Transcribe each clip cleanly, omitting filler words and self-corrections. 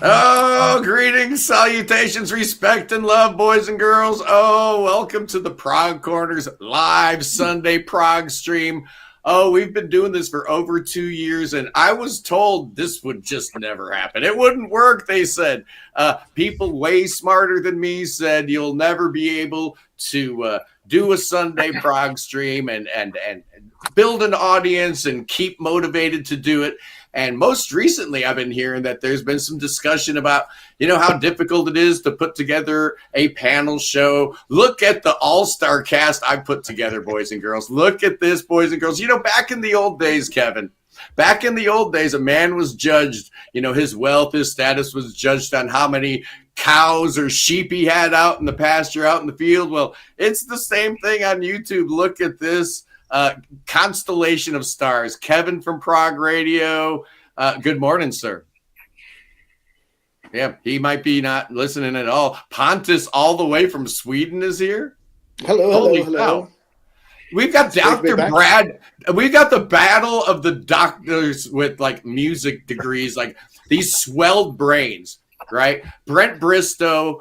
Oh, greetings, salutations, respect, and love, boys and girls. Oh, welcome to the Prog Corners live Sunday Prog stream. Oh, we've been doing this for over 2 years, and I was told this would just never happen. It wouldn't work, they said. People way smarter than me said you'll never be able to do a Sunday Prog stream and build an audience and keep motivated to do it. And most recently, I've been hearing that there's been some discussion about, how difficult it is to put together a panel show. Look at the all-star cast I put together, boys and girls. Look at this, boys and girls. Back in the old days, Kevin, back in the old days, a man was judged, his wealth, his status was judged on how many cows or sheep he had out in the pasture, out in the field. Well, it's the same thing on YouTube. Look at this. Constellation of stars. Kevin from Prog Radio. Good morning, sir. Yeah, he might be not listening at all. Pontus, all the way from Sweden, is here. Hello. We've got Dr. Brad. We've got the battle of the doctors with music degrees, these swelled brains. Right? Brent Bristow,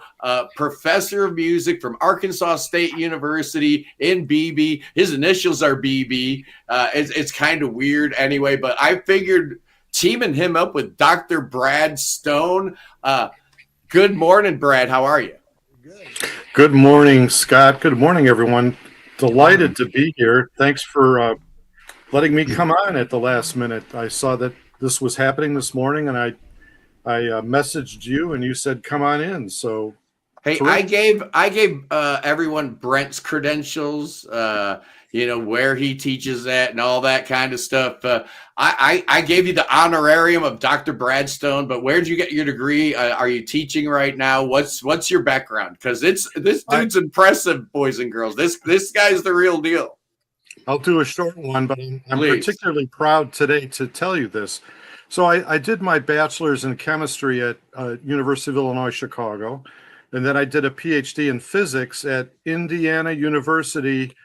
professor of music from Arkansas State University in BB. His initials are BB. It's kind of weird anyway, but I figured teaming him up with Dr. Brad Stone. Good morning, Brad. How are you? Good morning, Scott. Good morning, everyone. Delighted to be here. Thanks for letting me come on at the last minute. I saw that this was happening this morning, and I messaged you and you said, come on in. So, hey, terrific. I gave everyone Brent's credentials, where he teaches at and all that kind of stuff. I gave you the honorarium of Dr. Bradstone, but where'd you get your degree? Are you teaching right now? What's your background? Because this dude's impressive, boys and girls. This guy's the real deal. I'll do a short one, but I'm particularly proud today to tell you this. So I did my bachelor's in chemistry at University of Illinois, Chicago, and then I did a PhD in physics at Indiana University,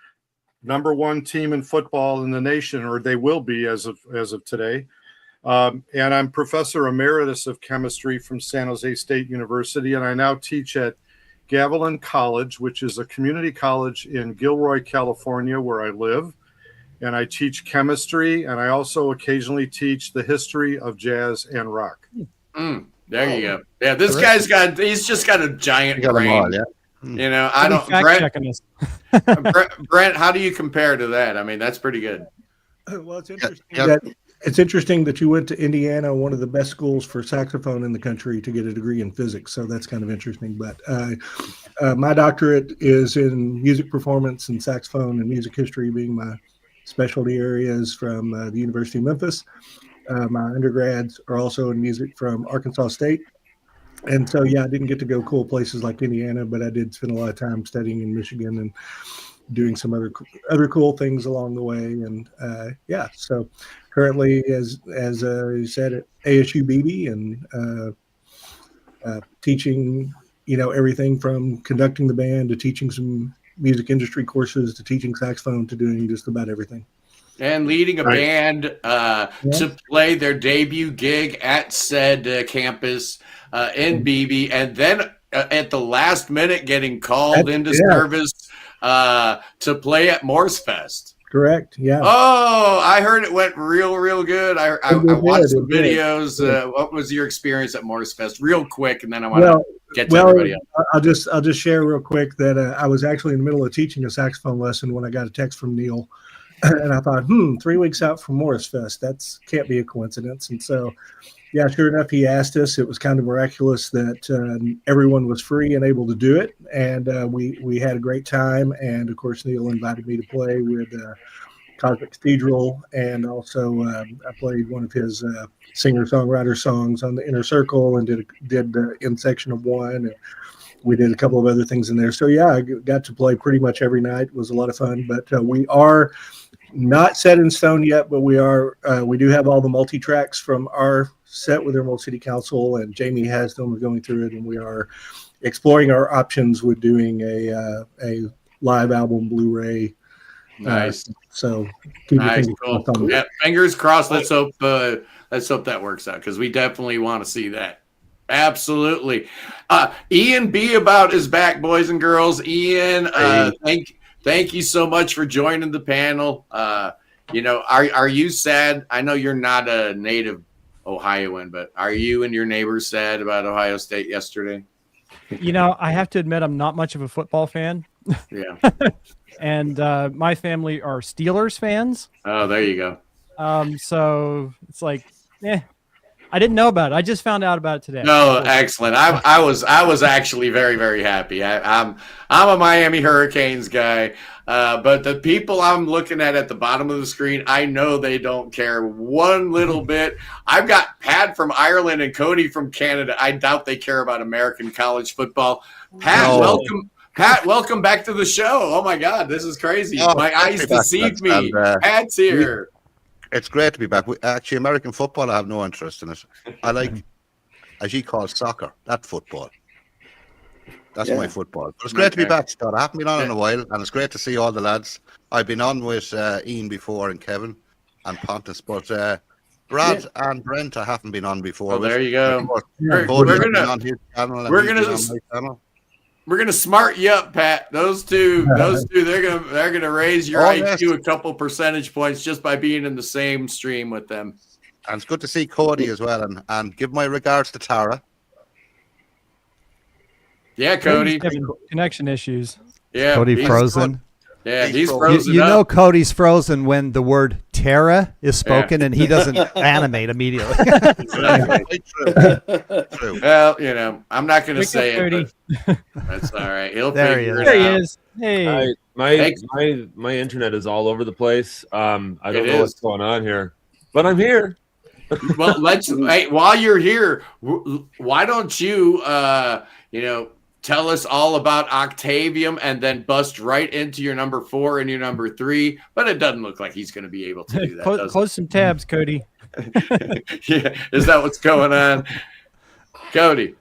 #1 team in football in the nation, or they will be as of today. And I'm professor emeritus of chemistry from San Jose State University, and I now teach at Gavilan College, which is a community college in Gilroy, California, where I live. And I teach chemistry, and I also occasionally teach the history of jazz and rock. There you go. Yeah, this guy's he's just got a giant brain. All, yeah. I don't. Brent, how do you compare to that? I mean, that's pretty good. Well, it's interesting. It's interesting that you went to Indiana, one of the best schools for saxophone in the country, to get a degree in physics. So that's kind of interesting. But my doctorate is in music performance and saxophone and music history, being my specialty areas from the University of Memphis. My undergrads are also in music from Arkansas State. And so, I didn't get to go cool places like Indiana, but I did spend a lot of time studying in Michigan and doing some other cool things along the way. And so currently, as you said, at ASU BB and teaching, everything from conducting the band to teaching some music industry courses to teaching saxophone to doing just about everything. And leading a band to play their debut gig at said campus in BB. And then at the last minute getting called into service to play at Morse Fest. Correct. Yeah. Oh, I heard it went real good. I watched the videos. What was your experience at Morse Fest? Real quick, and then I want to get to everybody else. I'll just share real quick that I was actually in the middle of teaching a saxophone lesson when I got a text from Neil, and I thought, 3 weeks out from Morse Fest, can't be a coincidence. And so, sure enough, he asked us. It was kind of miraculous that everyone was free and able to do it, and we had a great time. And of course, Neil invited me to play with Cosmic Cathedral, and also I played one of his singer-songwriter songs on the Inner Circle, and did the end section of one, and we did a couple of other things in there. So I got to play pretty much every night. It was a lot of fun. But we are not set in stone yet, but we do have all the multi-tracks from our set with Emerald City Council, and Jamie has them. We're going through it, and we are exploring our options with doing a live album Blu-ray. Nice. So keep nice. Cool. Fingers crossed. Let's hope that works out, because we definitely want to see that. Absolutely. Ian B. About is back, boys and girls. Ian, thank you so much for joining the panel. Are you sad? I know you're not a native Ohioan, but are you and your neighbors sad about Ohio State yesterday? I have to admit I'm not much of a football fan. Yeah. And my family are Steelers fans. Oh, there you go. So it's like, I didn't know about it. I just found out about it today. No, excellent. I was actually very, very happy. I'm a Miami Hurricanes guy, but the people I'm looking at the bottom of the screen, I know they don't care one little bit. I've got Pat from Ireland and Cody from Canada. I doubt they care about American college football. Pat, welcome. Pat, welcome back to the show. Oh my God, this is crazy. My eyes deceived me. Pat's here. It's great to be back. Actually, American football, I have no interest in it. I like, as you call soccer, that football. That's my football. But it's great to be back, Scott. I haven't been on in a while, and it's great to see all the lads. I've been on with Ian before, and Kevin, and Pontus, but Brad and Brent, I haven't been on before. Oh, there you go. We're gonna smart you up, Pat. Those two, they're gonna raise your IQ a couple percentage points just by being in the same stream with them. And it's good to see Cody as well, and give my regards to Tara. Yeah, Cody. Connection issues. Yeah, Cody frozen. Yeah, he's frozen. You know, Cody's frozen when the word Terra is spoken, and he doesn't animate immediately. True. Well, I'm not going to say it. But that's all right. He'll figure it out. There he is. Hey, my internet is all over the place. I don't know what's going on here, but I'm here. Well, while you're here, why don't you, tell us all about Octavium and then bust right into your number 4 and your number 3. But it doesn't look like he's going to be able to do that. Close some tabs, Cody. Yeah, is that what's going on? Cody,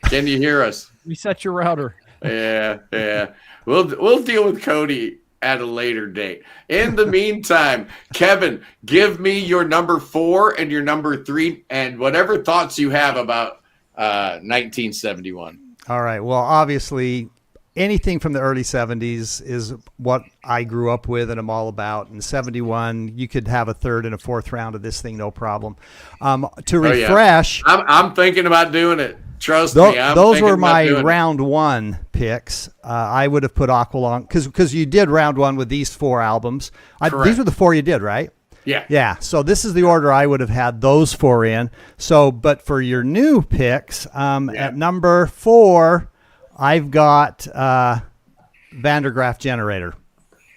can you hear us? Reset your router. Yeah. We'll deal with Cody at a later date. In the meantime, Kevin, give me your number 4 and your number 3 and whatever thoughts you have about 1971. All right. Well, obviously, anything from the early 70s is what I grew up with and I'm all about. In 71, you could have a third and a fourth round of this thing, no problem. To refresh. Yeah. I'm thinking about doing it. Trust me. Those were my round 1 picks. I would have put Aqualung because you did round 1 with these 4 albums. These were the 4 you did, right? Yeah. Yeah. So this is the order I would have had those 4 in. So, but for your new picks, at number 4, I've got Van der Graaf Generator.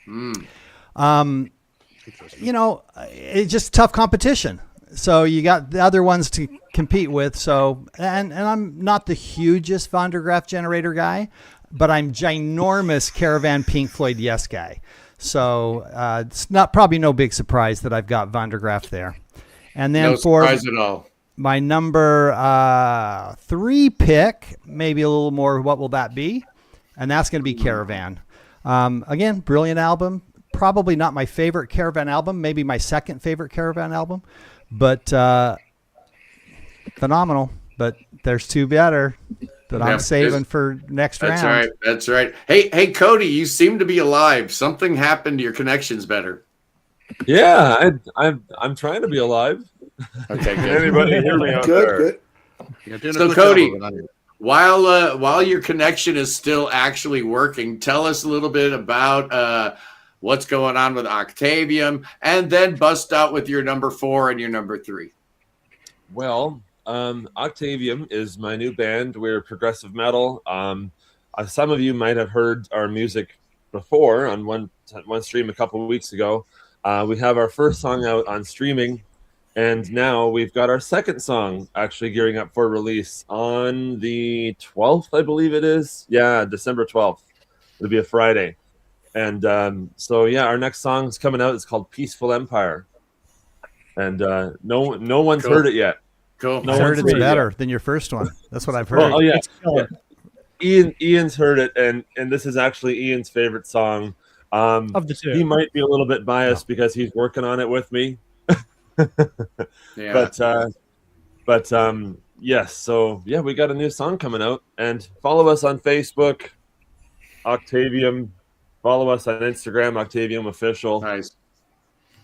It's just tough competition. So you got the other ones to compete with. So, and I'm not the hugest Van der Graaf Generator guy, but I'm ginormous Caravan Pink Floyd Yes guy. So it's probably no big surprise that I've got Van der Graaf there. And then no surprise at all. My number 3 pick, maybe a little more, what will that be? And that's going to be Caravan. Again, brilliant album. Probably not my favorite Caravan album, maybe my second favorite Caravan album, but phenomenal. But there's 2 better that I'm saving for next round. That's right. Hey, Cody, you seem to be alive. Something happened to your connection's better. Yeah, I'm trying to be alive. Okay, good. Can anybody hear me out there? Good. So, Cody, while your connection is still actually working, tell us a little bit about what's going on with Octavium, and then bust out with your number 4 and your number 3. Well, Octavium is my new band. We're progressive metal. Some of you might have heard our music before on one stream a couple of weeks ago. We have our first song out on streaming, and now we've got our second song actually gearing up for release on the 12th, I believe it is. Yeah, December 12th. It'll be a Friday. And our next song is coming out. It's called Peaceful Empire. And no one's heard it yet. Cool. I heard it's better than your first one. That's what I've heard. Oh yeah. Ian's heard it, and this is actually Ian's favorite song. Of the 2. He might be a little bit biased because he's working on it with me. Yeah. But yes, so yeah, we got a new song coming out, and follow us on Facebook, Octavium. Follow us on Instagram, Octavium Official. Nice.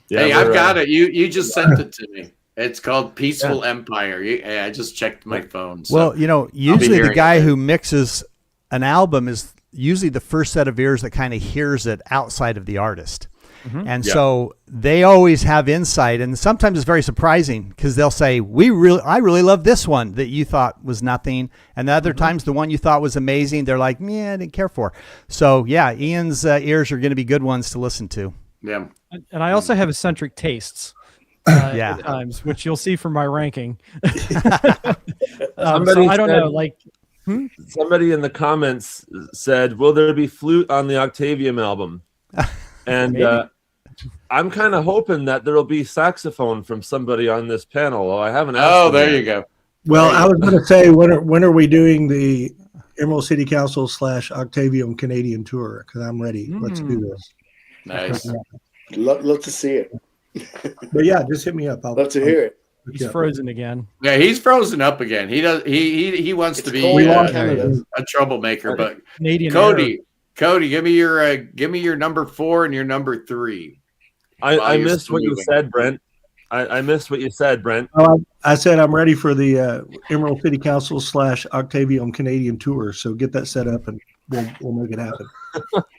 Yeah, hey, I've got it. You just sent it to me. It's called Peaceful Yeah. Empire. I just checked my phone. So Well, you know, usually the hearing guy it. who mixes an album is usually the first set of ears that kind of hears it outside of the artist. And Yeah. so they always have insight, and sometimes it's very surprising because they'll say, I really love this one that you thought was nothing. And the other times the one you thought was amazing, they're like, I didn't care for. So yeah, Ian's ears are going to be good ones to listen to. yeah. And I also have eccentric tastes. Yeah. At times, which you'll see from my ranking. Somebody so I don't said- know, like Somebody in the comments said, "Will there be flute on the Octavium album?" And Maybe. I'm kind of hoping that there'll be saxophone from somebody on this panel. I haven't asked. Oh, them there yet. you go. Well, I was going to say, when are we doing the Emerald City Council / Octavium Canadian tour? Because I'm ready. Let's do this. Nice. Love to see it. But yeah, just hit me up. Love to hear it. he's frozen again. Yeah, he's frozen up again. He does. He wants It's to be cold in lost Canada. a troublemaker. But Canadian Cody, give me your number 4 and your number 3. I While you're missed still what you moving. said, Brent. I missed what you said, Brent. I said I'm ready for the Emerald City Council / Octavium Canadian tour. So get that set up, and we'll make it happen.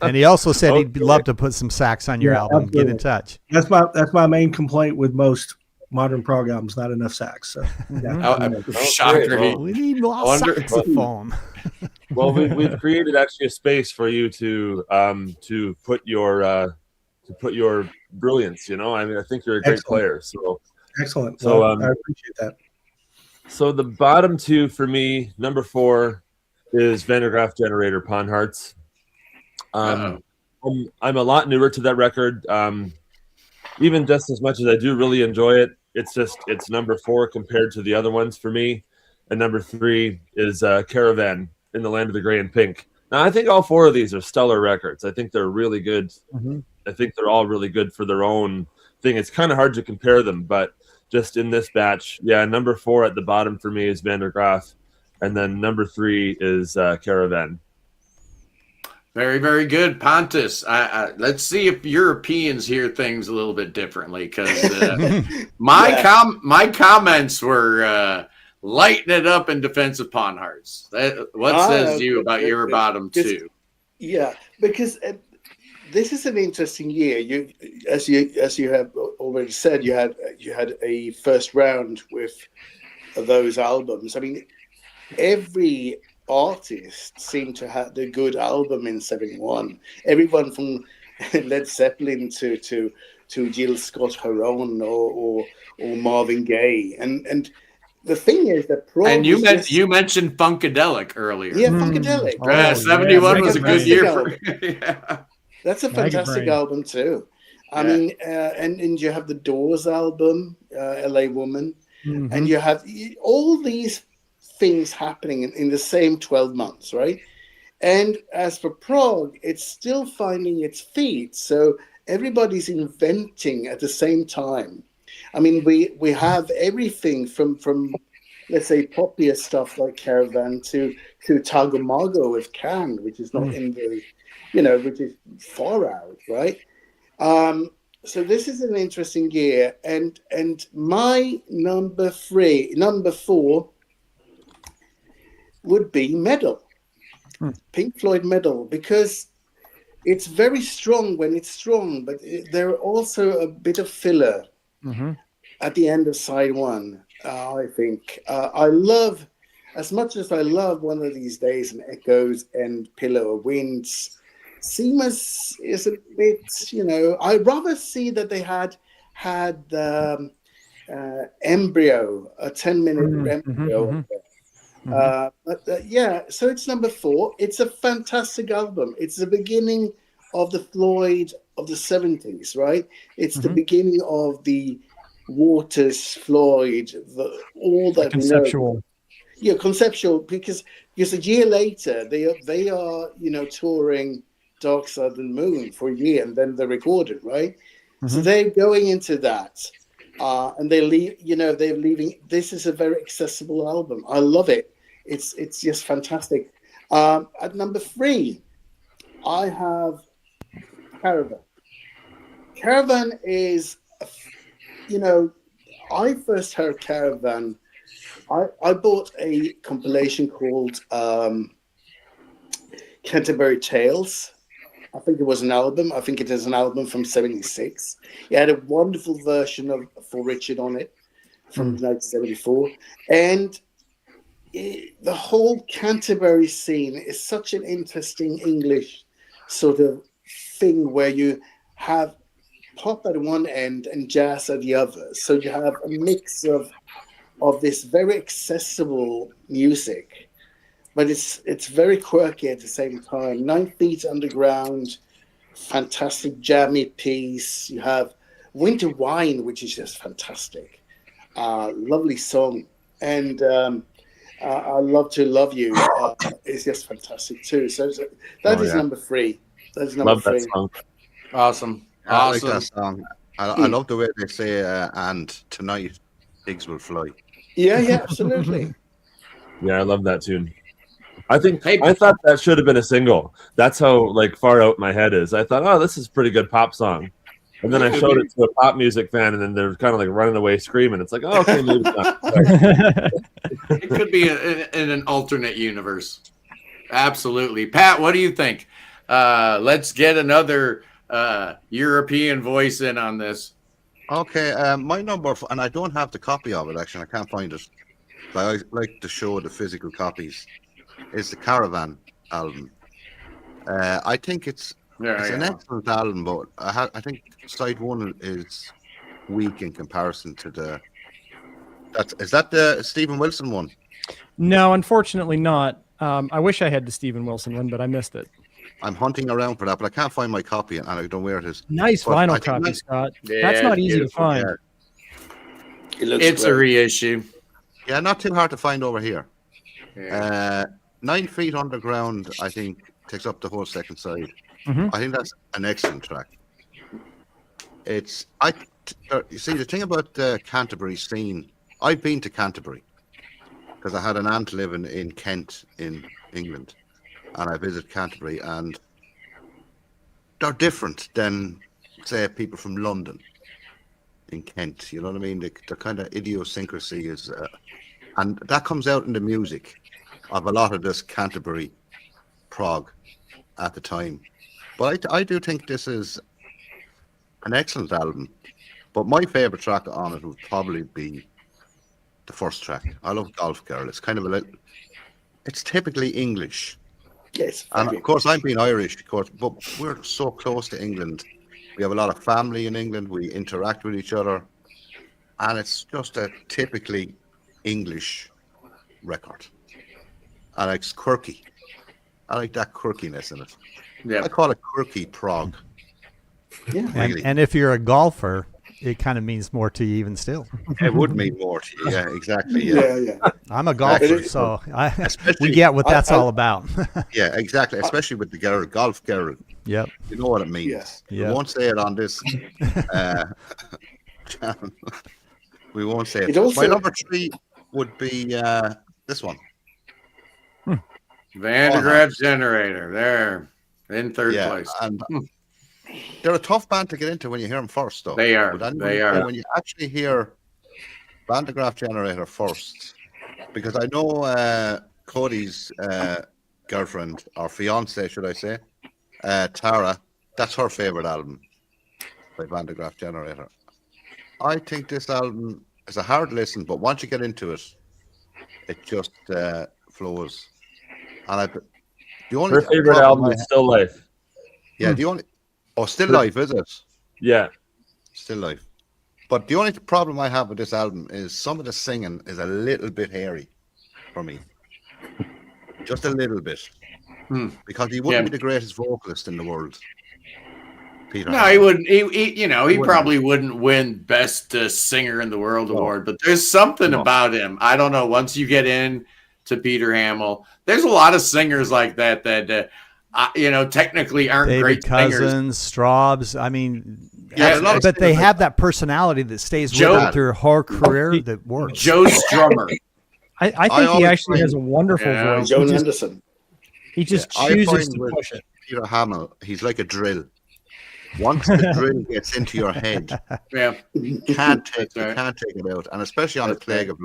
And he also said he'd Okay. love to put some sax on your Yeah, album. Get in absolutely. touch. That's my main complaint with most modern prog albums. Not enough sax. So yeah. Shocker. Well, We need more wonder- saxophone. Well, we've created actually a space for you to put your brilliance. You know, I mean, I think you're a great Excellent. player. So Excellent. So, Well, I appreciate that. So the bottom two for me, number 4 is Van der Graaf Generator Pawn Hearts. I'm a lot newer to that record. Even just as much as I do really enjoy it, it's number 4 compared to the other ones for me. And number 3 is Caravan in the Land of the Gray and Pink. Now I think all 4 of these are stellar records. I think they're really good. I think they're all really good for their own thing. It's kind of hard to compare them, but just in this batch, yeah, number 4 at the bottom for me is Van der Graaf, and then number 3 is Caravan. Very, very good, Pontus. Let's see if Europeans hear things a little bit differently, because my comments were lighting it up in defense of Pawn Hearts. What says you about your bottom 2? Yeah, because this is an interesting year. You, as you have already said, you had a first round with those albums. I mean, every artist seemed to have the good album in '71. Everyone from Led Zeppelin to Jill Scott Heron or Marvin Gaye, and the thing is that Prog And you was you mentioned Funkadelic earlier. yeah, Funkadelic. Oh, Yeah, yeah. 71 was a good Fantastic year album. for yeah. That's a fantastic Brain. album too. I mean, and you have the Doors album, LA Woman, and you have all these things happening in the same 12 months, right? And as for Prog, it's still finding its feet. So everybody's inventing at the same time. I mean, we have everything from let's say poppier stuff like Caravan to Tagomago with Can, which is not in the, which is far out, right? So this is an interesting year, and my number 4 would be Medal, Pink Floyd Medal, because it's very strong when it's strong, but there are also a bit of filler at the end of side 1. I think I love, as much as I love One of These Days and Echoes and Pillow of Winds, Seamus is a bit, I'd rather see that they had Embryo, a 10-minute embryo. Yeah, so it's number 4. It's a fantastic album. It's the beginning of the Floyd of the 70s, right? It's the beginning of the Waters, Floyd, all that Conceptual. Yeah, conceptual, because a year later they are touring Dark Side of the Moon for a year, and then they recorded, right? So they're going into that. and they're leaving. This is a very accessible album. I love it. It's just fantastic. At number 3, I have Caravan. Caravan is, I first heard Caravan. I bought a compilation called Canterbury Tales. I think it was an album. I think it is an album from '76. It had a wonderful version of For Richard on it from 1974. And the whole Canterbury scene is such an interesting English sort of thing where you have pop at one end and jazz at the other. So you have a mix of this very accessible music, but it's very quirky at the same time. 9 Feet Underground, fantastic jammy piece. You have Winter Wine, which is just fantastic. Lovely song. And I Love to Love You is just fantastic too. So that is number 3. That is number 3. That song. Awesome. I like that song. I love the way they say, and tonight pigs will fly. Yeah, absolutely. Yeah, I love that tune. I thought that should have been a single. That's how far out my head is. I thought, oh, this is a pretty good pop song. And then I showed it to a pop music fan, and then they're kind of running away screaming. It's like, oh, okay, maybe it's not. It could be in an alternate universe. Absolutely. Pat, what do you think? Let's get another European voice in on this. Okay, my number, and I don't have the copy of it, actually. I can't find it. But I like to show the physical copies. Is the Caravan album. I think it's an excellent album, but I think side 1 is weak in comparison to the. Is that the Stephen Wilson one? No, unfortunately not. I wish I had the Stephen Wilson one, but I missed it. I'm hunting around for that, but I can't find my copy, and I don't know where it is. Nice vinyl copy, Scott. That's not easy to find. It's a reissue. Yeah, not too hard to find over here. Yeah. 9 Feet Underground, I think, takes up the whole second side. Mm-hmm. I think that's an excellent track. You see, the thing about the Canterbury scene, I've been to Canterbury because I had an aunt living in Kent in England, and I visited Canterbury, and they're different than, say, people from London in Kent. You know what I mean? The kind of idiosyncrasy is, and that comes out in the music of a lot of this Canterbury prog at the time. But I do think this is an excellent album. But my favourite track on it would probably be the first track. I love Golf Girl. It's kind of it's typically English. Yes. And of course, I'm being Irish, of course, but we're so close to England. We have a lot of family in England. We interact with each other. And it's just a typically English record. And it's quirky. I like that quirkiness in it. Yeah. I call it quirky prog. Yeah. Really. And if you're a golfer, it kind of means more to you even still. It would mean more to you. Yeah, exactly. Yeah. I'm a golfer, so we get what that's all about. Yeah, exactly. Especially with the girl, golf girl. Yep. You know what it means. Yes. We won't say it on this. We won't say it. My number 3 would be this one. Van de Graaf Generator. There. In third place. And they're a tough band to get into when you hear them first, though. They are. When you actually hear Van de Graaf Generator first, because I know Cody's girlfriend, or fiance, should I say, Tara, that's her favourite album by Van de Graaf Generator. I think this album is a hard listen, but once you get into it, it just flows. And her favourite album is Still Life. Yeah, Still Life, is it? Yeah. Still Life. But the only problem I have with this album is some of the singing is a little bit hairy for me. Just a little bit. Because he wouldn't be the greatest vocalist in the world. Peter. No, he wouldn't. He probably wouldn't win Best Singer in the World award, but there's something about him. I don't know. Once you get in to Peter Hamill, there's a lot of singers like that technically aren't David great Cousins, singers. Straubs. I mean, Yeah, but they have that personality that stays with them through her whole career that works. Joe Strummer. I think he actually has a wonderful voice. Joan Anderson. He just chooses to push it. Peter Hamill, he's like a drill. Once the drill gets into your head, you can't take it out, and especially on a Plague of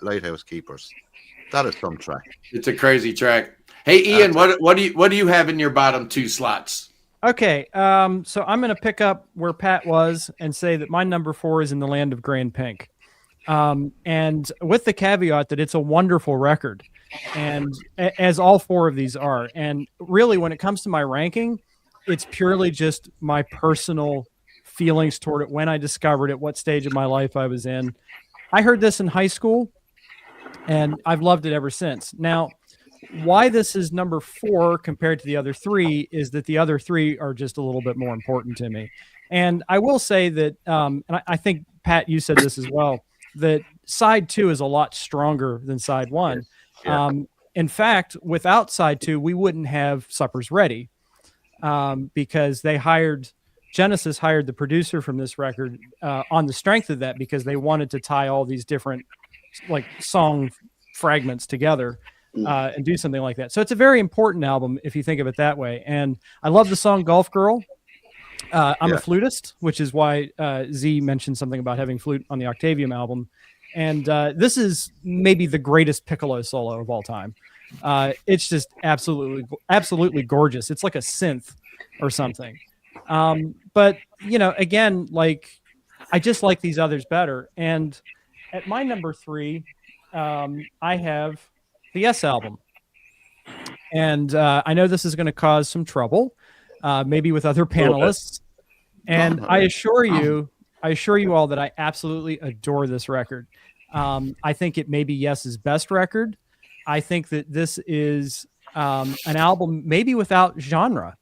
Lighthouse Keepers. That is some track. It's a crazy track. Hey, Ian, what do you have in your bottom 2 slots? Okay, so I'm going to pick up where Pat was and say that my number 4 is In the Land of Grand Pink. And with the caveat that it's a wonderful record, and as all 4 of these are. And really, when it comes to my ranking, it's purely just my personal feelings toward it, when I discovered it, what stage of my life I was in. I heard this in high school, and I've loved it ever since. Now, why this is number 4 compared to the other 3 is that the other 3 are just a little bit more important to me. And I will say that, and I think, Pat, you said this as well, that side 2 is a lot stronger than side 1. Yeah. In fact, without side 2, we wouldn't have Supper's Ready, because Genesis hired the producer from this record on the strength of that, because they wanted to tie all these different like song fragments together and do something like that. So it's a very important album if you think of it that way. And I love the song Golf Girl. I'm a flutist, which is why Z mentioned something about having flute on the Octavium album. And this is maybe the greatest piccolo solo of all time. It's just absolutely gorgeous. It's like a synth or something. But, again, like, I just like these others better. And at my number 3, I have the Yes album. And I know this is going to cause some trouble, maybe with other panelists. And I assure you all that I absolutely adore this record. I think it may be Yes's best record. I think that this is an album maybe without genre.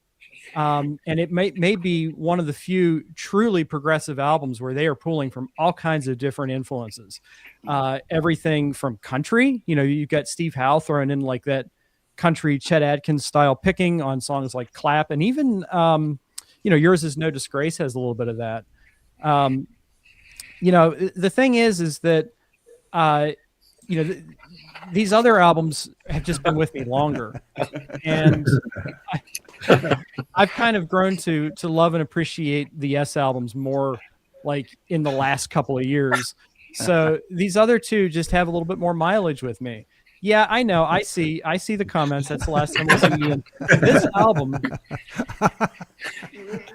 And it may be one of the few truly progressive albums where they are pulling from all kinds of different influences. Everything from country, you've got Steve Howe throwing in like that country Chet Atkins style picking on songs like Clap, and even Yours Is No Disgrace has a little bit of that. The thing is that these other albums have just been with me longer, and I've kind of grown to love and appreciate the Yes albums more, like in the last couple of years. So these other 2 just have a little bit more mileage with me. Yeah, I know. I see the comments. That's the last time we'll see Ian. This album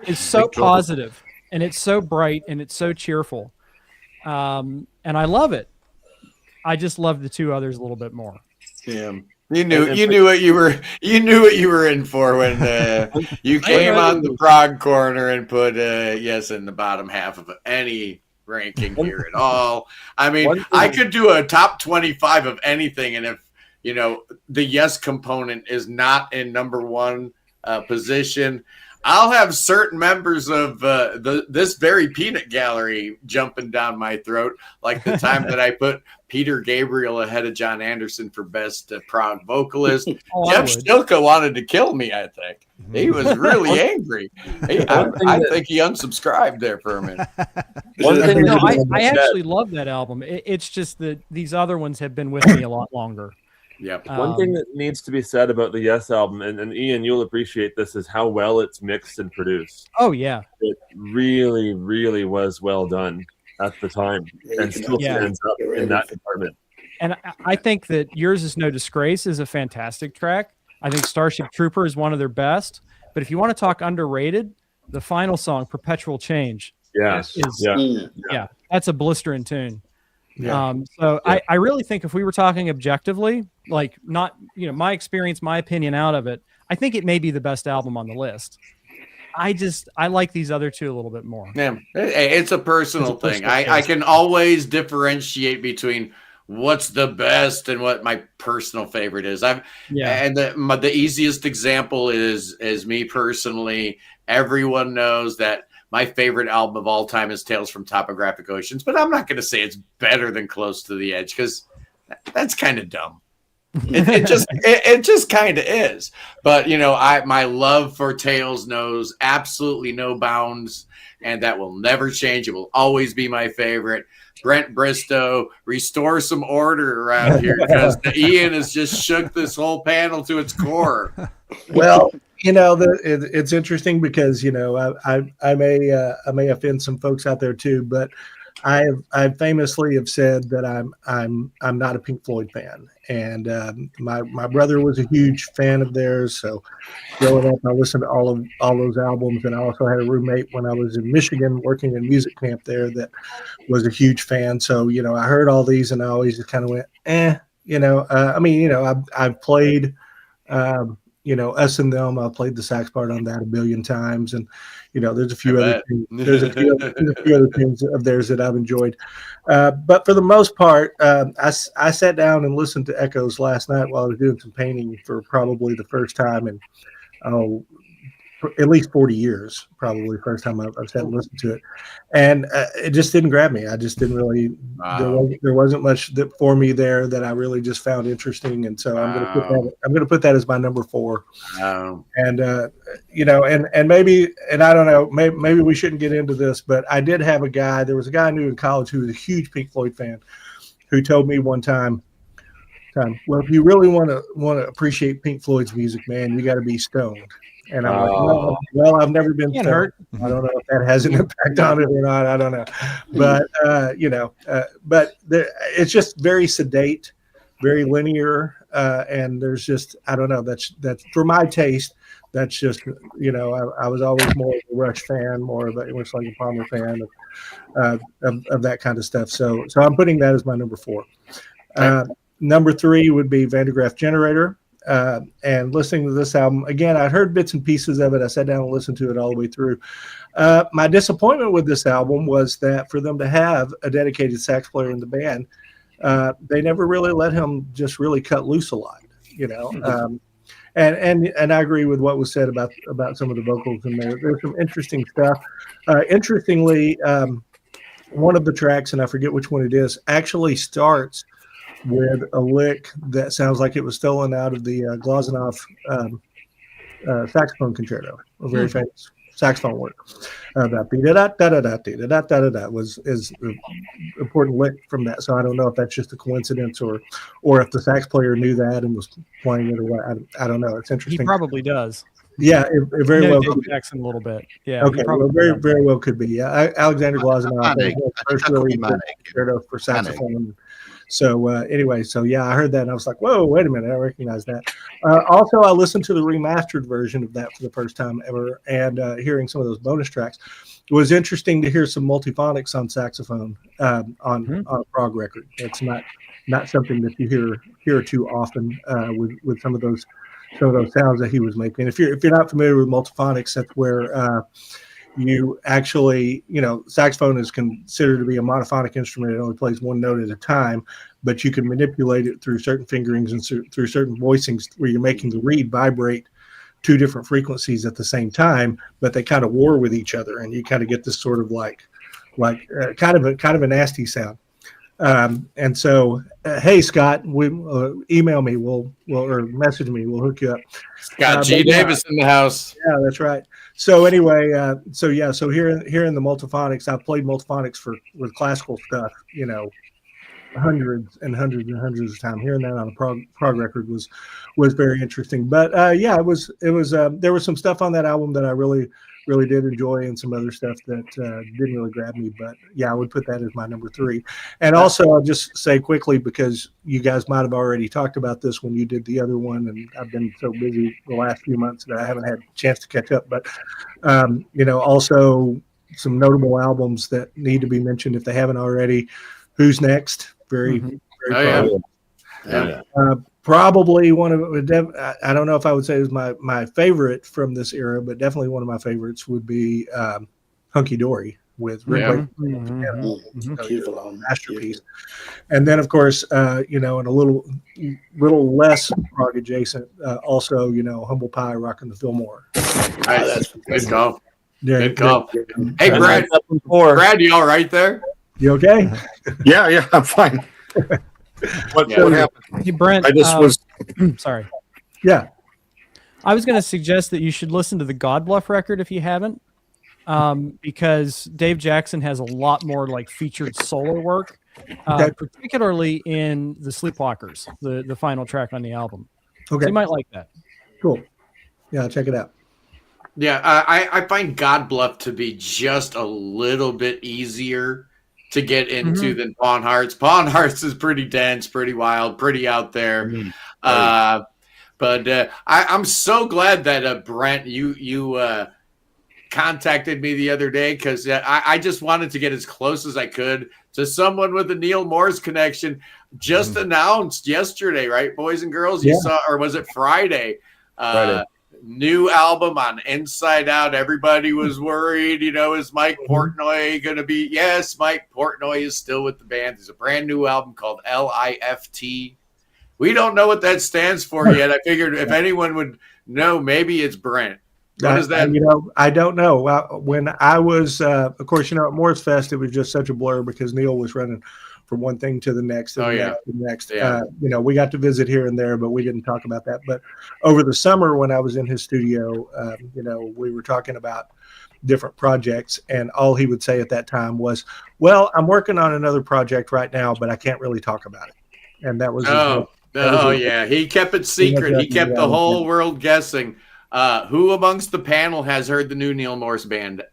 is so positive, and it's so bright, and it's so cheerful, and I love it. I just love the 2 others a little bit more. Yeah, you knew what you were in for when you came on the Prog corner and put Yes in the bottom half of any ranking here at all. I mean, I could do a top 25 of anything, and if the Yes component is not in number 1 position, I'll have certain members of this very peanut gallery jumping down my throat, like the time that I put Peter Gabriel ahead of John Anderson for best Prog vocalist. Jeff Stilka wanted to kill me, I think. He was really angry. I think he unsubscribed there for a minute. I actually love that album. It's just that these other ones have been with me a lot longer. Yep. One thing that needs to be said about the Yes album, and Ian, you'll appreciate this, is how well it's mixed and produced. Oh, yeah. It really, really was well done at the time, and still stands up in that department. And I think that Yours Is No Disgrace is a fantastic track. I think Starship Trooper is one of their best. But if you want to talk underrated, the final song, Perpetual Change, that's a blistering tune. Yeah. I really think if we were talking objectively, like not, my experience, my opinion out of it, I think it may be the best album on the list. I like these other 2 a little bit more. Yeah, it's a personal thing. I can always differentiate between what's the best and what my personal favorite is. And the easiest example is me personally. Everyone knows that my favorite album of all time is Tales from Topographic Oceans, but I'm not going to say it's better than Close to the Edge, because that's kind of dumb. It just kind of is. But my love for Tails knows absolutely no bounds, and that will never change. It will always be my favorite. Brent Bristow, restore some order around here, because the Ian has just shook this whole panel to its core. Well, it's interesting because I may offend some folks out there too, but I famously have said that I'm not a Pink Floyd fan, and my brother was a huge fan of theirs. So growing up, I listened to all those albums, and I also had a roommate when I was in Michigan working in music camp there that was a huge fan. So I heard all these, and I always just kind of went, I've played. Us and Them. I played the sax part on that a billion times, and there's a few other things. There's a few other things of theirs that I've enjoyed. But for the most part, I sat down and listened to Echoes last night while I was doing some painting for probably the first time in at least 40 years. Probably first time I've sat and listened to it, and it just didn't grab me. I just didn't really. Wow. There wasn't much for me there that I really just found interesting, and so I'm going to put that as my number 4. Wow. And and maybe, and I don't know, maybe we shouldn't get into this, but I did have a guy. There was a guy I knew in college who was a huge Pink Floyd fan, who told me one time, well, if you really want to appreciate Pink Floyd's music, man, you got to be stoned. And I'm like, well, I've never been stoned. I don't know if that has an impact on it or not. I don't know, but it's just very sedate, very linear, and there's just, I don't know. That's for my taste. That's just, I was always more of a Rush fan, more of a Emerson, Lake and Palmer fan of that kind of stuff. So I'm putting that as my number 4. Number 3 would be Van der Graaf Generator. And listening to this album again, I'd heard bits and pieces of it. I sat down and listened to it all the way through. My disappointment with this album was that for them to have a dedicated sax player in the band, they never really let him just really cut loose a lot, And I agree with what was said about some of the vocals in there. There's some interesting stuff. Interestingly, one of the tracks, and I forget which one it is, actually starts with a lick that sounds like it was stolen out of the Glazunov saxophone concerto, a very famous saxophone work. That is an important lick from that. So I don't know if that's just a coincidence or if the sax player knew that and was playing it or what. I don't know. It's interesting. He probably does. Yeah, it very well could be. Jackson a little bit. Yeah. Okay. Well, very well could be. Yeah, Alexander Glazunov first really concerto for saxophone. So anyway, I heard that and I was like, whoa, wait a minute, I recognize that. Also, I listened to the remastered version of that for the first time ever, and hearing some of those bonus tracks. It was interesting to hear some multiphonics on saxophone on a Prog record. It's not something that you hear too often with some of those sounds that he was making. If you're not familiar with multiphonics, that's where you actually, saxophone is considered to be a monophonic instrument. It only plays one note at a time, but you can manipulate it through certain fingerings and through certain voicings where you're making the reed vibrate 2 different frequencies at the same time, but they kind of war with each other, and you kind of get this sort of like kind of a nasty sound. And so, hey Scott, email me, or message me, we'll hook you up. Scott G. Davis in the house. Yeah, that's right. So anyway, so here in the multiphonics, I've played multiphonics with classical stuff, hundreds and hundreds and hundreds of times. Hearing that on a prog record was very interesting. But it was there was some stuff on that album that I really did enjoy, and some other stuff that didn't really grab me. But yeah, I would put that as my number 3. And also, I'll just say quickly, because you guys might have already talked about this when you did the other one, and I've been so busy the last few months that I haven't had a chance to catch up. But also some notable albums that need to be mentioned if they haven't already. Who's Next? Very probably one of, I don't know if I would say it was my favorite from this era, but definitely one of my favorites would be Hunky Dory with Rick masterpiece. And then, of course, and a little less Prog adjacent, also, Humble Pie, Rockin' the Fillmore. Nice. Good call. Yeah, good call. Hey, Brad, you all right there? You okay? Yeah, I'm fine. What Yeah. happened? Hey, Brent. I just was. Sorry. Yeah. I was going to suggest that you should listen to the God Bluff record if you haven't, because Dave Jackson has a lot more like featured solo work, Okay. particularly in the Sleepwalkers, the final track on the album. So Okay. you might like that. Cool. Yeah, I'll check it out. Yeah, I find God Bluff to be just a little bit easier to get into than Pawn Hearts. Pawn Hearts is pretty dense, pretty wild, pretty out there. But I'm so glad that Brent, you contacted me the other day, because I just wanted to get as close as I could to someone with a Neil Morse connection. Just announced yesterday, right, boys and girls? You saw, or was it Friday? Friday. New album on Inside Out. Everybody was worried, is Mike Portnoy going to be? Yes, Mike Portnoy is still with the band. There's a brand new album called LIFT. We don't know what that stands for yet. I figured if anyone would know, maybe it's Brent. What is that? I don't know. When I was, of course, at Morse Fest, it was just such a blur because Neil was running from one thing to the next and the next. Yeah. We got to visit here and there, but we didn't talk about that. But over the summer when I was in his studio, we were talking about different projects, and all he would say at that time was, well, I'm working on another project right now, but I can't really talk about it. And that was he kept it secret. He kept the whole world guessing. Who amongst the panel has heard the new Neil Morse Band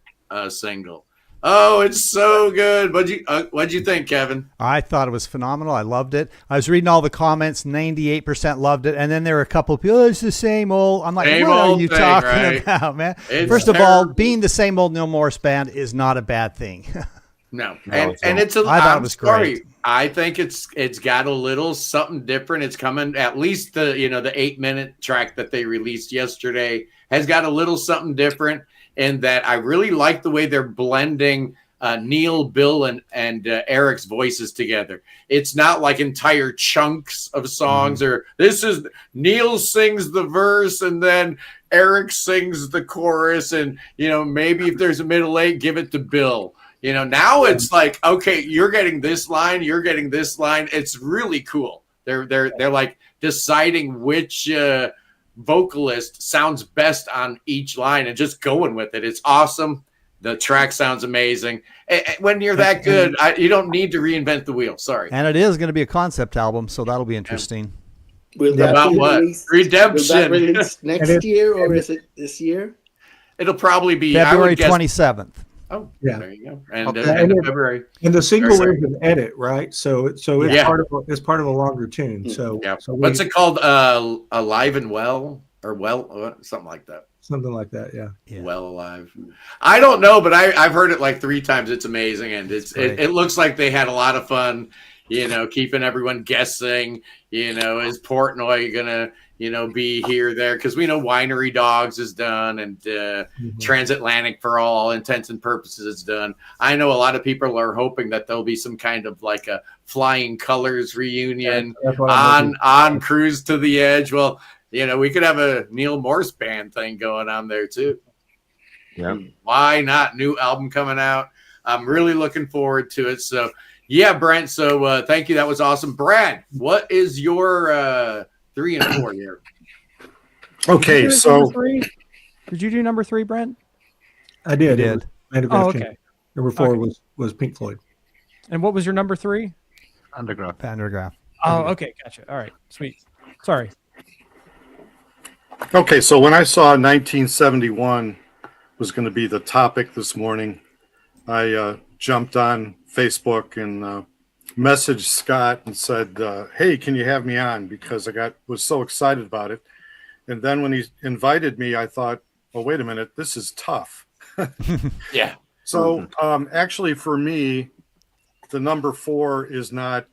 single? Oh, it's so good. What'd you think, Kevin? I thought it was phenomenal. I loved it. I was reading all the comments. 98% loved it. And then there were a couple of people, it's the same old. I'm like, same what are you thing, talking right? about, man? It's First of terrible. all, being the same old Neil Morse Band is not a bad thing. No, it's and not. it's a. I thought I'm it was sorry. great. I think it's got a little something different. It's coming. At least the 8-minute track that they released yesterday has got a little something different. In that I really like the way they're blending Neil, Bill, and Eric's voices together. It's not like entire chunks of songs, or this is Neil sings the verse and then Eric sings the chorus, and maybe if there's a middle eight, give it to Bill. Now it's like, okay, you're getting this line, you're getting this line. It's really cool. They're like deciding which vocalist sounds best on each line and just going with it. It's awesome. The track sounds amazing. When you're that good, you don't need to reinvent the wheel. Sorry. And it is going to be a concept album, so that'll be interesting. Will that About be what? released? Redemption. Will that release next year, or is it this year? It'll probably be February 27th. Oh, yeah. There you go. And Okay. end of February. And the single Sorry. is an edit, right? So it's part of a longer tune. So Yeah. so What's it called? Alive and Well, or something like that. something like that. Yeah. Yeah. Well Alive. I don't know, but I've heard it like 3 times. It's amazing, and it looks like they had a lot of fun. Keeping everyone guessing. Is Portnoy gonna be here there? Because we know Winery Dogs is done, and Transatlantic for all intents and purposes is done. I know a lot of people are hoping that there'll be some kind of like a Flying Colors reunion That's what I'm on Cruise to the Edge. Well, we could have a Neil Morse Band thing going on there too. Yeah. Why not? New album coming out. I'm really looking forward to it. So, yeah, Brent. So, thank you. That was awesome. Brad, what is your 3 and 4 here? Okay, so Did you do number 3, Brent? I did. You It did. was Band of Oh, Graaf. okay. Number 4 Okay. was Pink Floyd. And what was your number 3? Underground. Vandergraaf. Oh, okay, gotcha. All right, sweet. Sorry. Okay, so when I saw 1971 was going to be the topic this morning, I jumped on Facebook and messaged Scott and said, "Hey, can you have me on?" Because I was so excited about it. And then when he invited me, I thought, "Oh, wait a minute, this is tough." Yeah. So actually, for me, the number 4 is not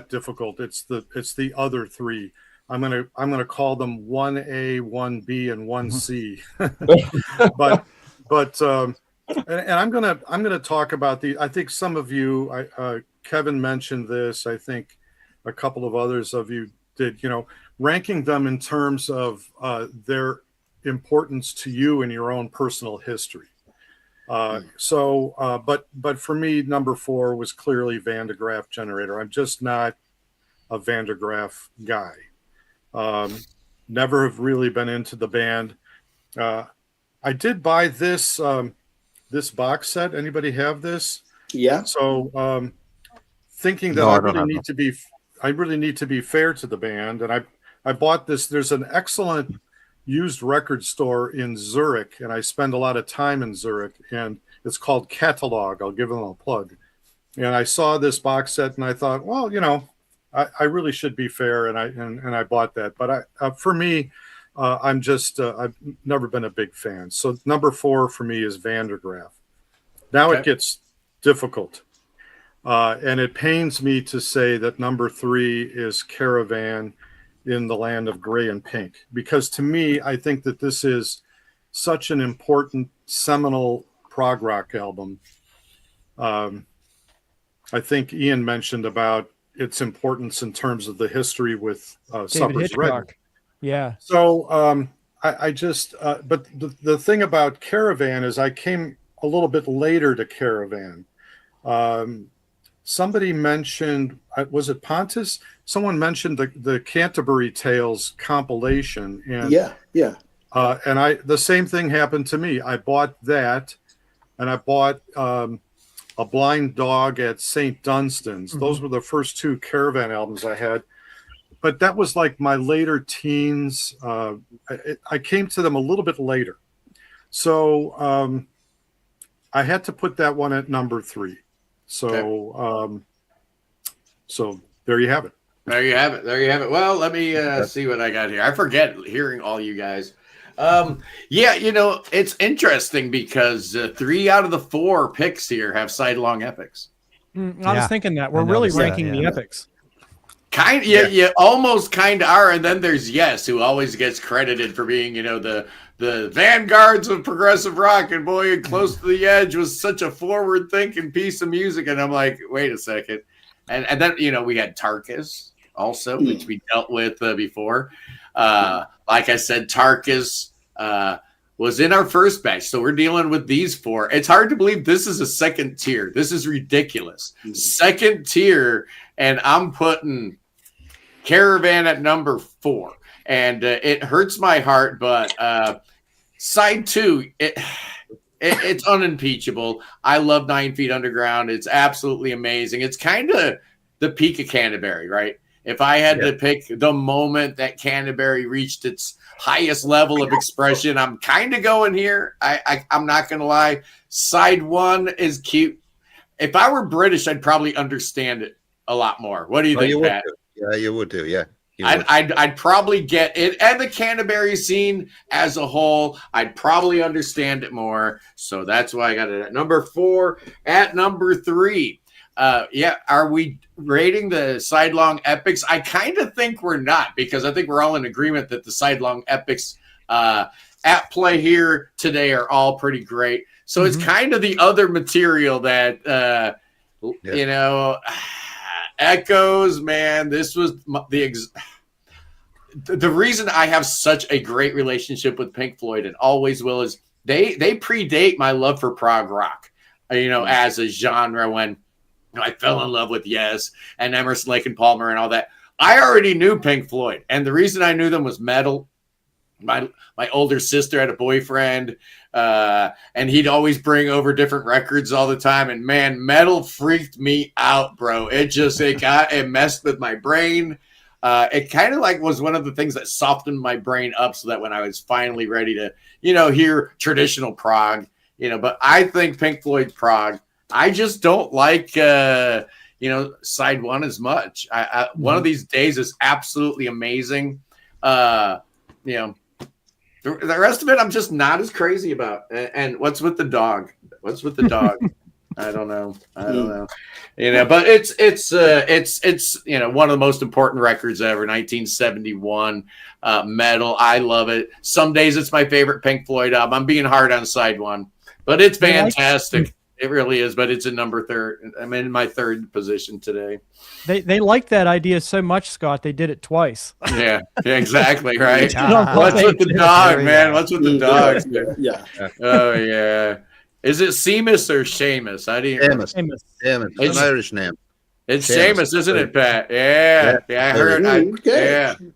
difficult. It's the other 3. I'm gonna call them 1A, 1B, and 1C. but I'm gonna talk about I think some of you, Kevin mentioned this. I think a couple of others of you did. Ranking them in terms of their importance to you in your own personal history. But for me, number 4 was clearly Van de Graaff Generator. I'm just not a Van der Graaf guy. Never have really been into the band. I did buy this this box set. Anybody have this? Yeah. So thinking that No, I I don't really have need to be fair to the band, and I bought this. There's an excellent used record store in Zurich, and I spend a lot of time in Zurich, and it's called Catalog. I'll give them a plug. And I saw this box set, and I thought, well, I really should be fair, and I bought that. But for me, I'm just I've never been a big fan. So number 4 for me is Van der Graaf. Now It gets difficult, and it pains me to say that number 3 is Caravan in the Land of Gray and Pink, because to me, I think that this is such an important seminal prog rock album. I think Ian mentioned about its importance in terms of the history with Supper's Red. Yeah. So I just, but the thing about Caravan is I came a little bit later to Caravan. Somebody mentioned, was it Pontus? Someone mentioned the Canterbury Tales compilation. And, yeah. And the same thing happened to me. I bought that, and I bought A Blind Dog at St. Dunstan's. Those were the first 2 Caravan albums I had. But that was like my later teens. I came to them a little bit later. So I had to put that one at number 3. So so there you have it. There you have it. Well, let me see what I got here. I forget hearing all you guys. Yeah, it's interesting because 3 out of the 4 picks here have sidelong epics. I was thinking that we're really ranking the epics. Kind, yeah, almost kind of are. And then there's Yes, who always gets credited for being, the vanguards of progressive rock, and boy, Close to the Edge was such a forward-thinking piece of music. And I'm like, wait a second. And then, we had Tarkus also, which we dealt with before. Like I said, Tarkus was in our first batch. So we're dealing with these 4. It's hard to believe this is a second tier. This is ridiculous. Second tier, and I'm putting Caravan at number 4. And it hurts my heart, but side 2, it's unimpeachable. I love 9 Feet Underground. It's absolutely amazing. It's kind of the peak of Canterbury, right? If I had to pick the moment that Canterbury reached its highest level of expression, I'm kind of going here. I'm not going to lie. Side 1 is cute. If I were British, I'd probably understand it a lot more. What do you think, Pat? Yeah, you would do. Yeah. I'd probably get it, and the Canterbury scene as a whole, I'd probably understand it more. So that's why I got it at number 4. At number 3, are we rating the sidelong epics? I kind of think we're not, because I think we're all in agreement that the sidelong epics at play here today are all pretty great. So it's kind of the other material that Echoes, man. This was the reason I have such a great relationship with Pink Floyd and always will is they predate my love for prog rock, as a genre. When I fell in love with Yes and Emerson, Lake and Palmer and all that, I already knew Pink Floyd, and the reason I knew them was metal. My older sister had a boyfriend, and he'd always bring over different records all the time. And man, metal freaked me out, bro. It messed with my brain. It kind of was one of the things that softened my brain up, so that when I was finally ready to, hear traditional prog, but I think Pink Floyd prog, I just don't like, side 1 as much. One of these days is absolutely amazing. The rest of it, I'm just not as crazy about. And what's with the dog? I don't know. But it's one of the most important records ever, 1971, metal. I love it. Some days it's my favorite Pink Floyd album. I'm being hard on side 1, but it's fantastic. It really is, but it's in number 3. I'm in my 3rd position today. They like that idea so much, Scott. They did it twice. Yeah, exactly, right. What's with the dog, man? What's with the dog? Yeah. Oh yeah. Is it Seamus or Seamus? Seamus. It's an Irish name. It's Seamus, isn't it, Pat? Yeah, I heard.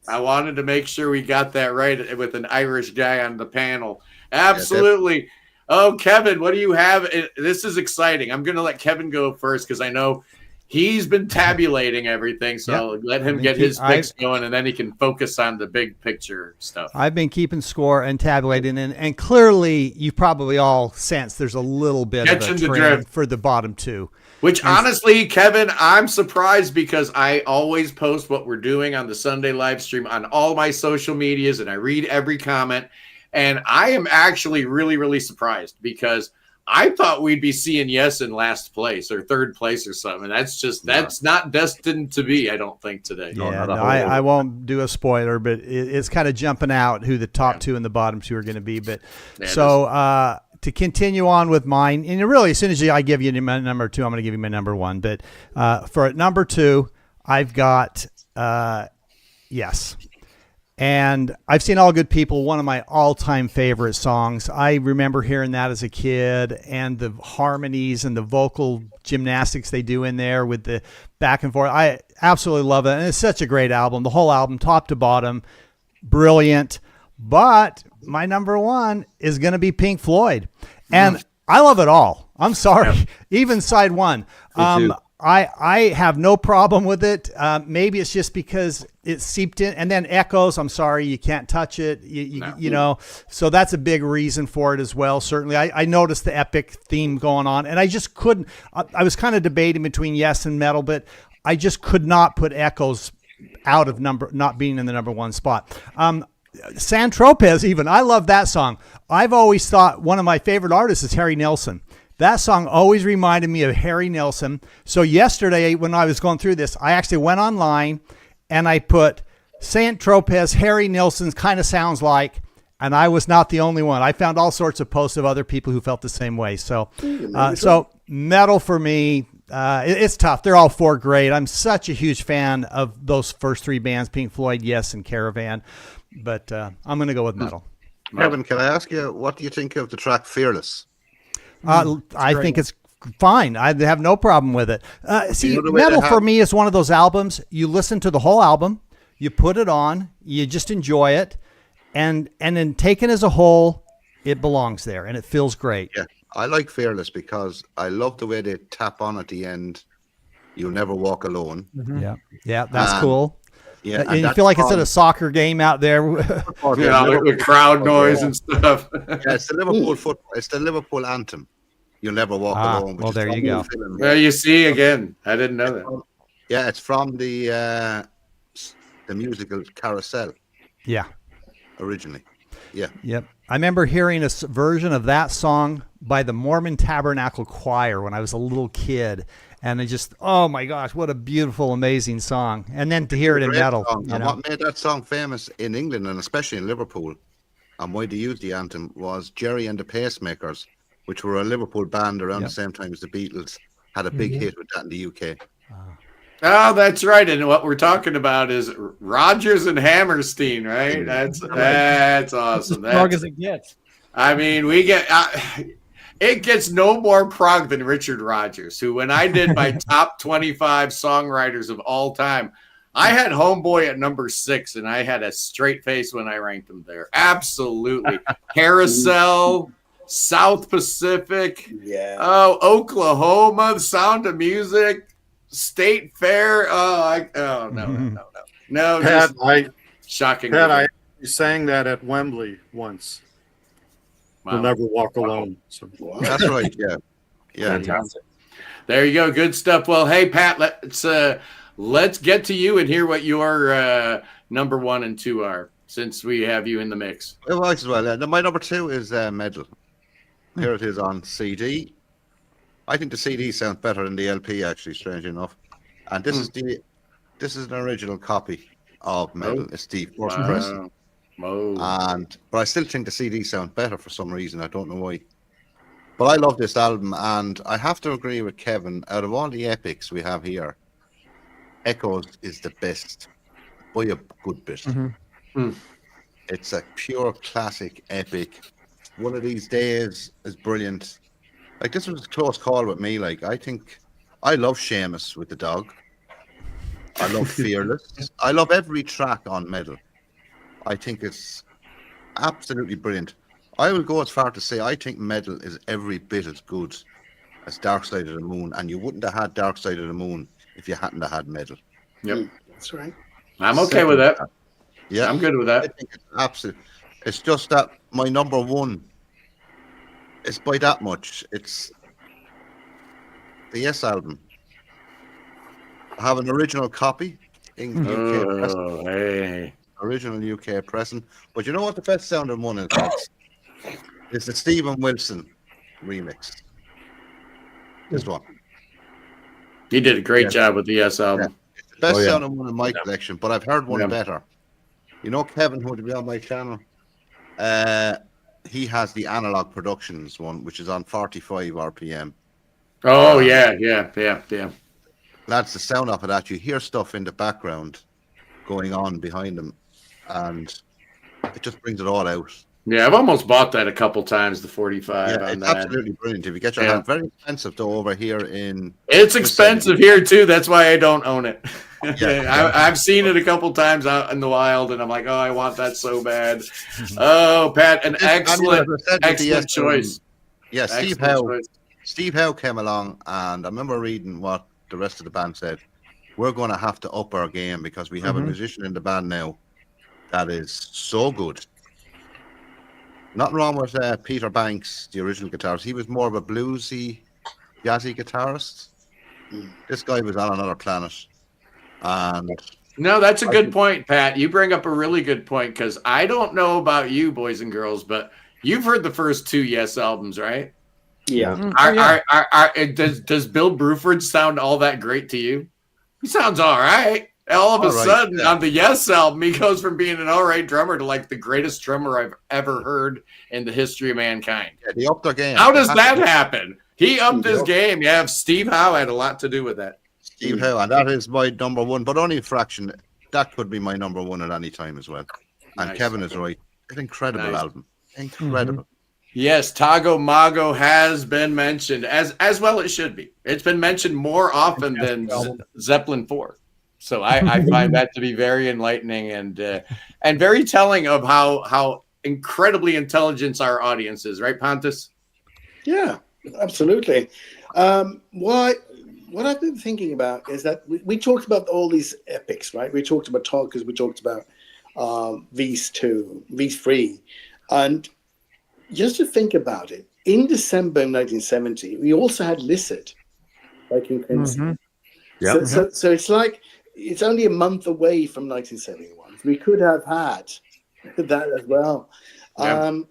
I wanted to make sure we got that right with an Irish guy on the panel. Absolutely. Oh, Kevin, what do you have? This is exciting. I'm going to let Kevin go first because I know he's been tabulating everything. So let him get his picks going, and then he can focus on the big picture stuff. I've been keeping score and tabulating, and clearly you probably all sense there's a little bit of a trend for the bottom two. Which honestly, Kevin, I'm surprised because I always post what we're doing on the Sunday live stream on all my social medias, and I read every comment. And I am actually really, really surprised because I thought we'd be seeing Yes in last place or third place or something. That's not destined to be, I don't think, today. Yeah, I won't do a spoiler, but it's kind of jumping out who the top two and the bottom two are going to be. But to continue on with mine, and really, as soon as I give you my number two, I'm going to give you my number one. But for number two, I've got Yes. And I've seen All Good People, one of my all-time favorite songs. I remember hearing that as a kid, and the harmonies and the vocal gymnastics they do in there with the back and forth. I absolutely love it, and it's such a great album. The whole album, top to bottom, brilliant. But my number one is going to be Pink Floyd, and I love it all. I'm sorry, even side one. I have no problem with it. Maybe it's just because it's seeped in, and then Echoes. I'm sorry, you can't touch it. You know, so that's a big reason for it as well. Certainly, I noticed the epic theme going on, and I just couldn't. I was kind of debating between Yes and Metal, but I just could not put Echoes out of not being in the number one spot. San Tropez, even I love that song. I've always thought one of my favorite artists is Harry Nilsson. That song always reminded me of Harry Nilsson. So yesterday when I was going through this, I actually went online and I put Saint Tropez, Harry Nilsson kind of sounds like, and I was not the only one. I found all sorts of posts of other people who felt the same way. So, so Metal for me, it's tough. They're all four great. I'm such a huge fan of those first three bands, Pink Floyd, Yes, and Caravan. But I'm going to go with Metal. Kevin, can I ask you, what do you think of the track Fearless? I think it's fine. I have no problem with it. See, Metal for me is one of those albums. You listen to the whole album, you put it on, you just enjoy it, and then taken as a whole, it belongs there, and it feels great. Yeah, I like Fearless because I love the way they tap on at the end. You'll never walk alone. Mm-hmm. Yeah, that's cool. Yeah, and you feel like it's at a soccer game out there. With crowd noise and stuff. Yeah, it's the Liverpool football. It's the Liverpool anthem. You'll never walk alone. Well, there you go. Well, you see again. I didn't know that. Yeah, it's from the musical Carousel. Yeah, originally. Yeah. Yep. I remember hearing a version of that song by the Mormon Tabernacle Choir when I was a little kid. And I just, oh my gosh, what a beautiful, amazing song. And then to hear it in Metal. And what made that song famous in England and especially in Liverpool, and why they used the anthem, was Jerry and the Pacemakers, which were a Liverpool band around the same time as the Beatles, had a big hit with that in the UK. Oh, that's right. And what we're talking about is Rodgers and Hammerstein, right? That's awesome. As prog as it gets. I mean, we get... it gets no more prog than Richard Rodgers, who, when I did my top 25 songwriters of all time, I had Homeboy at number 6, and I had a straight face when I ranked him there. Absolutely. Carousel, South Pacific, Oklahoma, Sound of Music, State Fair. No. Pat, shocking. Pat, I sang that at Wembley once. Wow. You'll never walk alone. So. That's right. Yeah. Fantastic. There you go. Good stuff. Well, hey, Pat, let's get to you and hear what your number 1 and 2 are, since we have you in the mix. Well, might as well. My number 2 is Metal. Here it is on CD. I think the CD sounds better than the LP, actually, strangely enough. And this is an original copy of Metal. It's the first press. But I still think the CD sounds better for some reason. I don't know why. But I love this album, and I have to agree with Kevin. Out of all the epics we have here, Echoes is the best by a good bit. It's a pure classic epic. One of These Days is brilliant. Like, this was a close call with me. Like, I love Seamus with the dog. I love Fearless. I love every track on Metal. I think it's absolutely brilliant. I will go as far to say I think Metal is every bit as good as Dark Side of the Moon, and you wouldn't have had Dark Side of the Moon if you hadn't have had Metal. Yep. That's right. I'm okay with that. Yeah, I'm good with that. I think it's absolute. It's just that my number one is by that much. It's the Yes album. I have an original copy in UK press. Hey. Original UK pressing. But you know what the best sounding one is? Folks? It's the Stephen Wilson remix. This one. He did a great job with the Yes album. Yeah. It's the best sounding one in my collection, but I've heard one better. You know Kevin, who would be on my channel? He has the Analog Productions one, which is on 45 RPM. Oh, yeah. That's the sound off of that. You hear stuff in the background going on behind them, and it just brings it all out. Yeah, I've almost bought that a couple times, the 45 Yeah, on it's that. absolutely brilliant. If you get your hand, very expensive though over here in. It's expensive here too. That's why I don't own it. Yeah. I've seen it a couple times out in the wild, and I'm like, oh, I want that so bad. Oh, Pat, an excellent choice. Yeah, Steve Howe came along, and I remember reading what the rest of the band said. We're going to have to up our game because we have a musician in the band now that is so good. Nothing wrong with Peter Banks, the original guitarist. He was more of a bluesy, jazzy guitarist. This guy was on another planet. And no, that's a good point, Pat. You bring up a really good point, because I don't know about you, boys and girls, but you've heard the first two Yes albums, right? Yeah. Does Bill Bruford sound all that great to you? He sounds all right. All of a sudden, on the Yes album, he goes from being an all right drummer to like the greatest drummer I've ever heard in the history of mankind. Yeah, he upped their game. How does that happen? He upped his game. Yeah, Steve Howe had a lot to do with that. Steve Howe, and that is my number one, but only a fraction. That could be my number one at any time as well. And Nice. Kevin is right. It's an incredible album. Incredible. Yes, Tago Mago has been mentioned, as well it should be. It's been mentioned more often than Zeppelin 4. So I find that to be very enlightening and very telling of how incredibly intelligent our audience is, right, Pontus? Yeah, absolutely. What I've been thinking about is that we talked about all these epics, right? We talked about Talkers, we talked about V2, V3, and just to think about it, in December 1970, we also had Lizard by King Crimson. So it's like it's only a month away from 1971. We could have had that as well. Yeah.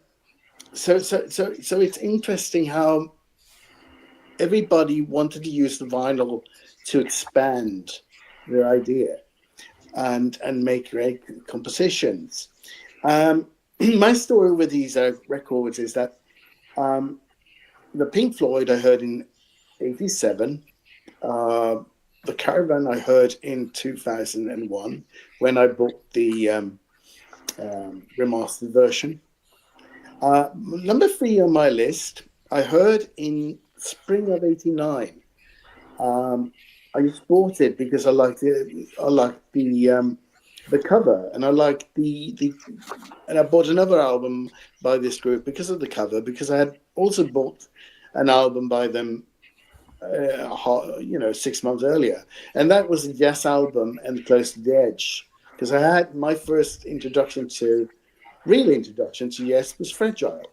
So it's interesting how everybody wanted to use the vinyl to expand their idea and make great compositions. My story with these records is that the Pink Floyd I heard in '87. The Caravan I heard in 2001 when I bought the remastered version. Number 3 on my list, I heard in spring of '89. I just bought it because I liked it. I liked the cover, and I liked and I bought another album by this group because of the cover, because I had also bought an album by them 6 months earlier, and that was the Yes album and Close to the Edge, because I had my first real introduction to Yes was Fragile,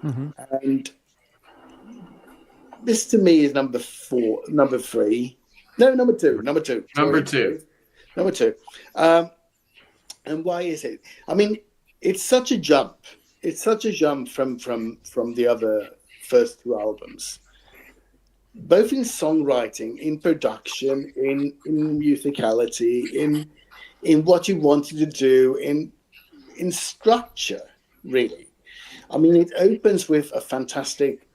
and this to me is number 3. No, number two. And why is it? I mean, it's such a jump. It's such a jump from the other first 2 albums, both in songwriting, in production, in musicality, in what you wanted to do, in structure, really. I mean, it opens with a fantastic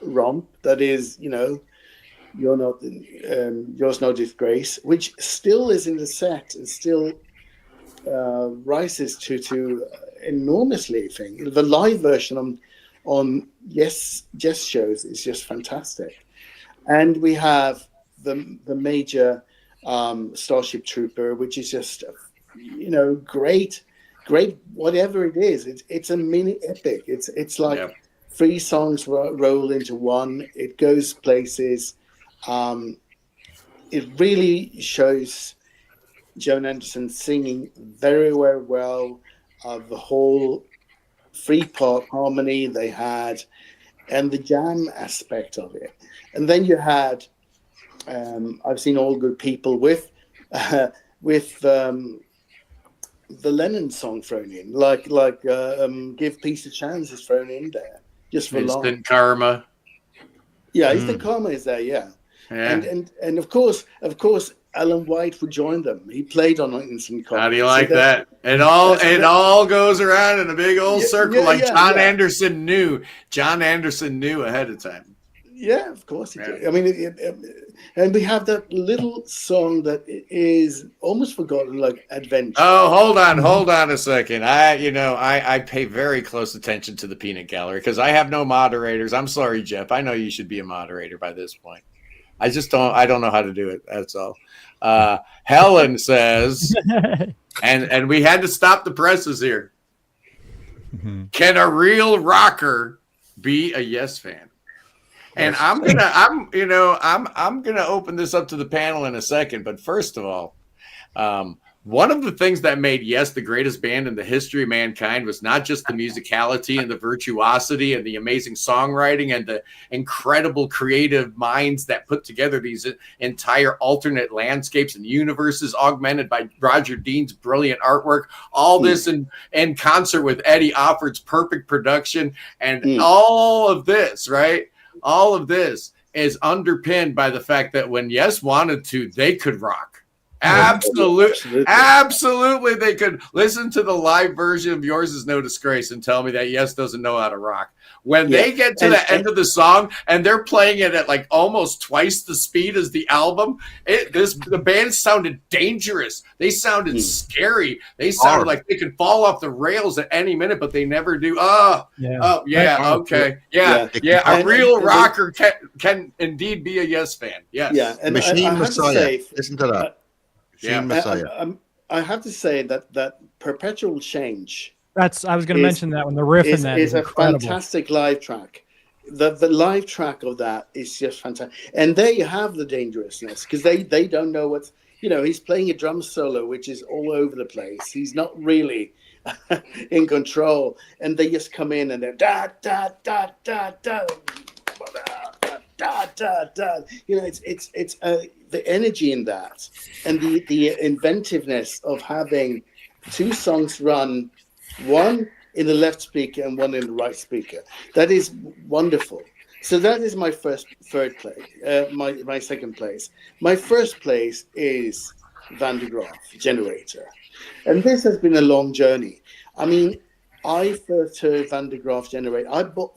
romp that is, Yours No Disgrace, which still is in the set and still rises to enormously thing. The live version on Yes shows is just fantastic. And we have the major Starship Trooper, which is just, great, whatever it is. It's a mini epic. It's like 3 songs roll into one. It goes places. It really shows Joan Anderson singing very, very well. The whole 3-part harmony they had, and the jam aspect of it. And then you had, I've seen All Good People with the Lennon song thrown in, like Give Peace a Chance is thrown in there just for long. Instant Karma. Yeah, Instant Karma is there. Yeah. And of course, Alan White would join them. He played on Instant Karma. How do you like that? It all goes around in a big old circle, John Anderson knew. John Anderson knew ahead of time. Yeah, of course he did. I mean, and we have that little song that is almost forgotten, like Adventure. Oh, hold on a second. I pay very close attention to the peanut gallery because I have no moderators. I'm sorry, Jeff. I know you should be a moderator by this point. I don't know how to do it. That's all. Helen says, and we had to stop the presses here. Can a real rocker be a Yes fan? And I'm gonna open this up to the panel in a second. But first of all, one of the things that made Yes the greatest band in the history of mankind was not just the musicality and the virtuosity and the amazing songwriting and the incredible creative minds that put together these entire alternate landscapes and universes augmented by Roger Dean's brilliant artwork. All this in concert with Eddie Offord's perfect production and all of this, right? All of this is underpinned by the fact that when Yes wanted to, they could rock. Absolutely, they could. Listen to the live version of Yours Is No Disgrace and tell me that Yes doesn't know how to rock. When they get to the end of the song and they're playing it at like almost twice the speed as the album, the band sounded dangerous. They sounded scary. They sounded like they could fall off the rails at any minute, but they never do. Okay. A real rocker can indeed be a Yes fan. Yes. Yeah, and Machine Messiah. Listen to that. I have to say that Perpetual Change. I was going to mention that one. The riff in that is a incredible. Fantastic live track. The live track of that is just fantastic. And there you have the dangerousness because they don't know what's, he's playing a drum solo which is all over the place. He's not really in control, and they just come in and they're da da da da da. Da, da, da. It's the energy in that and the inventiveness of having 2 songs run, one in the left speaker and one in the right speaker. That is wonderful. So that is my third place. My second place. My first place is Van de Graaf, Generator, and this has been a long journey. I mean, I first heard Van de Graaf, Generator. I bought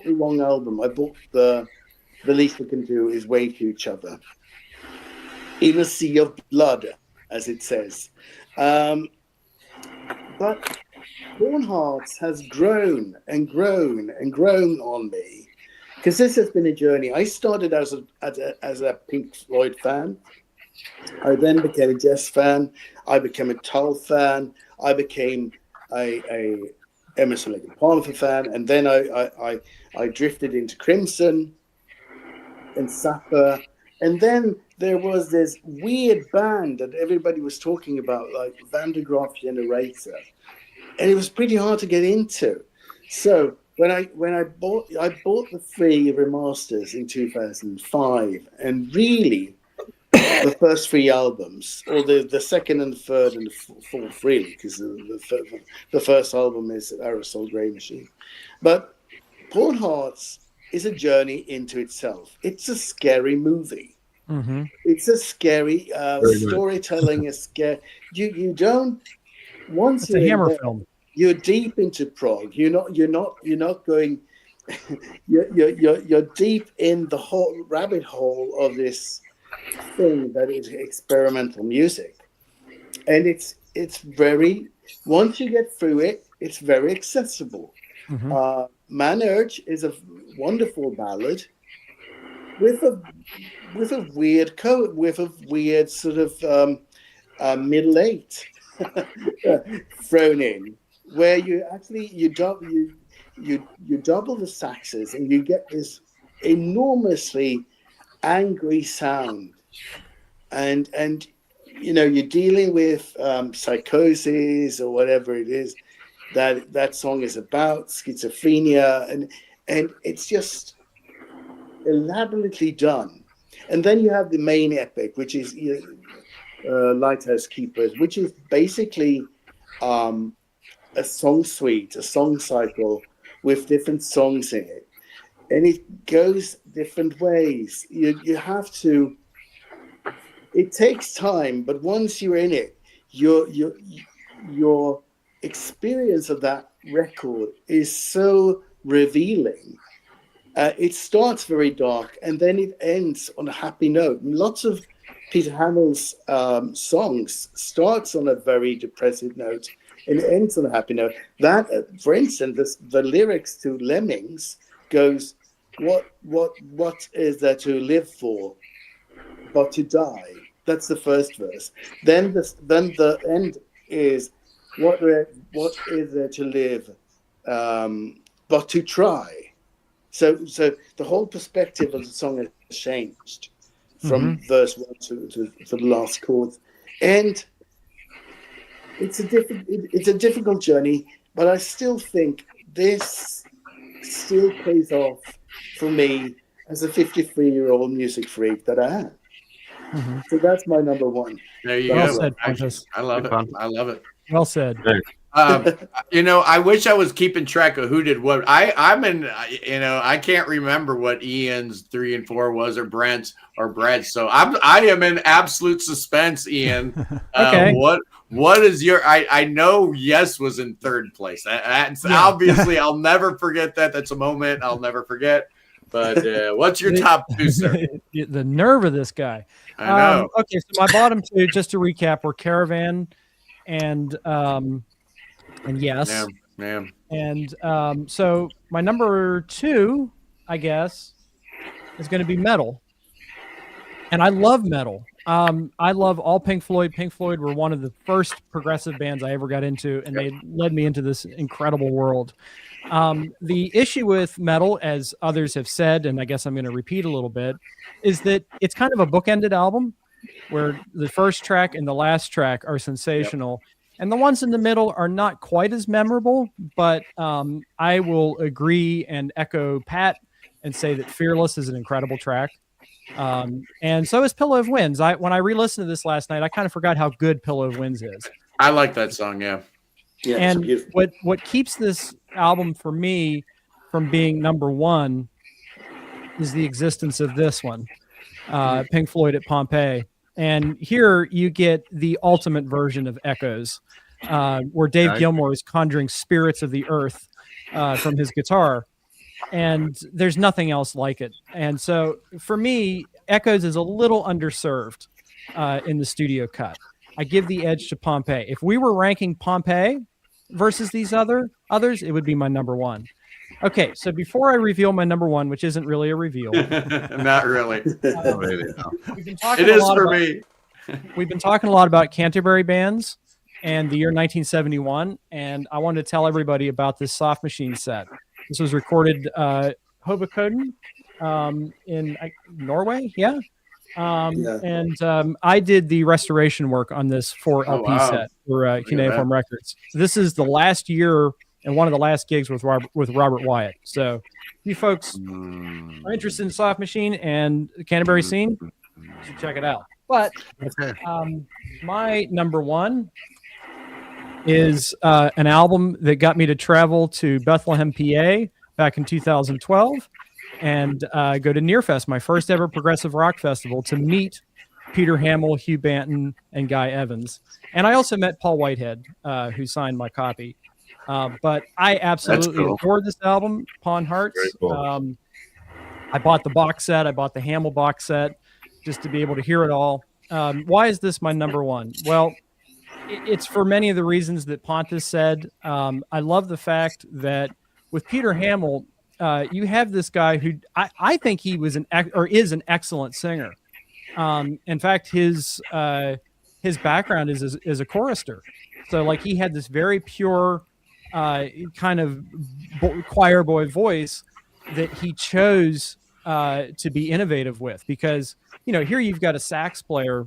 the wrong album. I bought the Least We Can Do Is Wave to Each Other in a sea of blood, as it says. But Born Hearts has grown and grown and grown on me because this has been a journey. I started as a Pink Floyd fan. I then became a Jess fan. I became a Tull fan. I became a Emerson Lake and Palmer fan, and then I drifted into Crimson and Sapper, and then there was this weird band that everybody was talking about, like Van de Graaf Generator, and it was pretty hard to get into. So when I bought the 3 remasters in 2005, and really the first 3 albums, or the second and the third and the fourth, really, because the first album is Aerosol Grey Machine, but Born Hearts is a journey into itself. It's a scary movie. Mm-hmm. It's a scary storytelling. Is scary. You don't once it's a Hammer film. You're deep into prog. You're not going. You're deep in the whole rabbit hole of this thing that is experimental music, and it's very. Once you get through it, it's very accessible. Mm-hmm. Man Urge is a wonderful ballad. with a weird sort of middle eight thrown in, where you double the saxes and you get this enormously angry sound, and you're dealing with psychosis or whatever it is that song is about, schizophrenia, and it's just elaborately done. And then you have the main epic, which is Lighthouse Keepers, which is basically a song suite, a song cycle with different songs in it, and it goes different ways. You have to. It takes time, but once you're in it, your experience of that record is so revealing. It starts very dark, and then it ends on a happy note. Lots of Peter Hamill's songs starts on a very depressive note and it ends on a happy note. That, for instance, the lyrics to Lemmings goes, "What is there to live for, but to die?" That's the first verse. Then the end is, "What is there to live, but to try?" So the whole perspective of the song has changed from verse 1 to the last chord, and it's a difficult journey. But I still think this still pays off for me as a 53-year-old music freak that I am. So that's my number one. There you Well go. said, I love it. I love it. Well said. I wish I was keeping track of who did what. I can't remember what Ian's 3 and 4 was, or Brent's or Brett's. So I am in absolute suspense, Ian. Okay. What is your? I know Yes was in 3rd place. That's obviously I'll never forget that. That's a moment I'll never forget. But what's your top 2, sir? The nerve of this guy. I know. Okay, so my bottom 2, just to recap, were Caravan and Yes. Ma'am. And so my number 2, I guess, is going to be metal. And I love metal. I love all Pink Floyd. Pink Floyd were one of the first progressive bands I ever got into, and they led me into this incredible world. The issue with metal, as others have said, and I guess I'm going to repeat a little bit, is that it's kind of a bookended album where the first track and the last track are sensational. And the ones in the middle are not quite as memorable, but I will agree and echo Pat and say that Fearless is an incredible track. And so is Pillow of Winds. When I re-listened to this last night, I kind of forgot how good Pillow of Winds is. I like that song, yeah. Yeah, and what keeps this album for me from being number 1 is the existence of this one, Pink Floyd at Pompeii. And here you get the ultimate version of Echoes, where Dave Gilmour is conjuring spirits of the earth from his guitar. And there's nothing else like it. And so for me, Echoes is a little underserved in the studio cut. I give the edge to Pompeii. If we were ranking Pompeii versus these others, it would be my number 1. Okay, so before I reveal my number 1, which isn't really a reveal. Not really. We've been talking it is for me. We've been talking a lot about Canterbury bands and the year 1971, and I wanted to tell everybody about this Soft Machine set. This was recorded Hoboken in Norway, and I did the restoration work on this 4 LP set for Cuneiform Records. So this is the last year and one of the last gigs with Robert Wyatt. So if you folks are interested in Soft Machine and the Canterbury scene, you should check it out. But my number 1 is an album that got me to travel to Bethlehem, PA back in 2012 and go to Nearfest, my first ever progressive rock festival, to meet Peter Hamill, Hugh Banton, and Guy Evans. And I also met Paul Whitehead, who signed my copy. But I absolutely adore this album, Pawn Hearts. Cool. I bought the box set. I bought the Hamill box set just to be able to hear it all. Why is this my number 1? Well, it's for many of the reasons that Pontus said. I love the fact that with Peter Hamill, you have this guy who I think he was is an excellent singer. In fact, his background is as a chorister. So like he had this very pure kind of choir boy voice that he chose to be innovative with, because, here you've got a sax player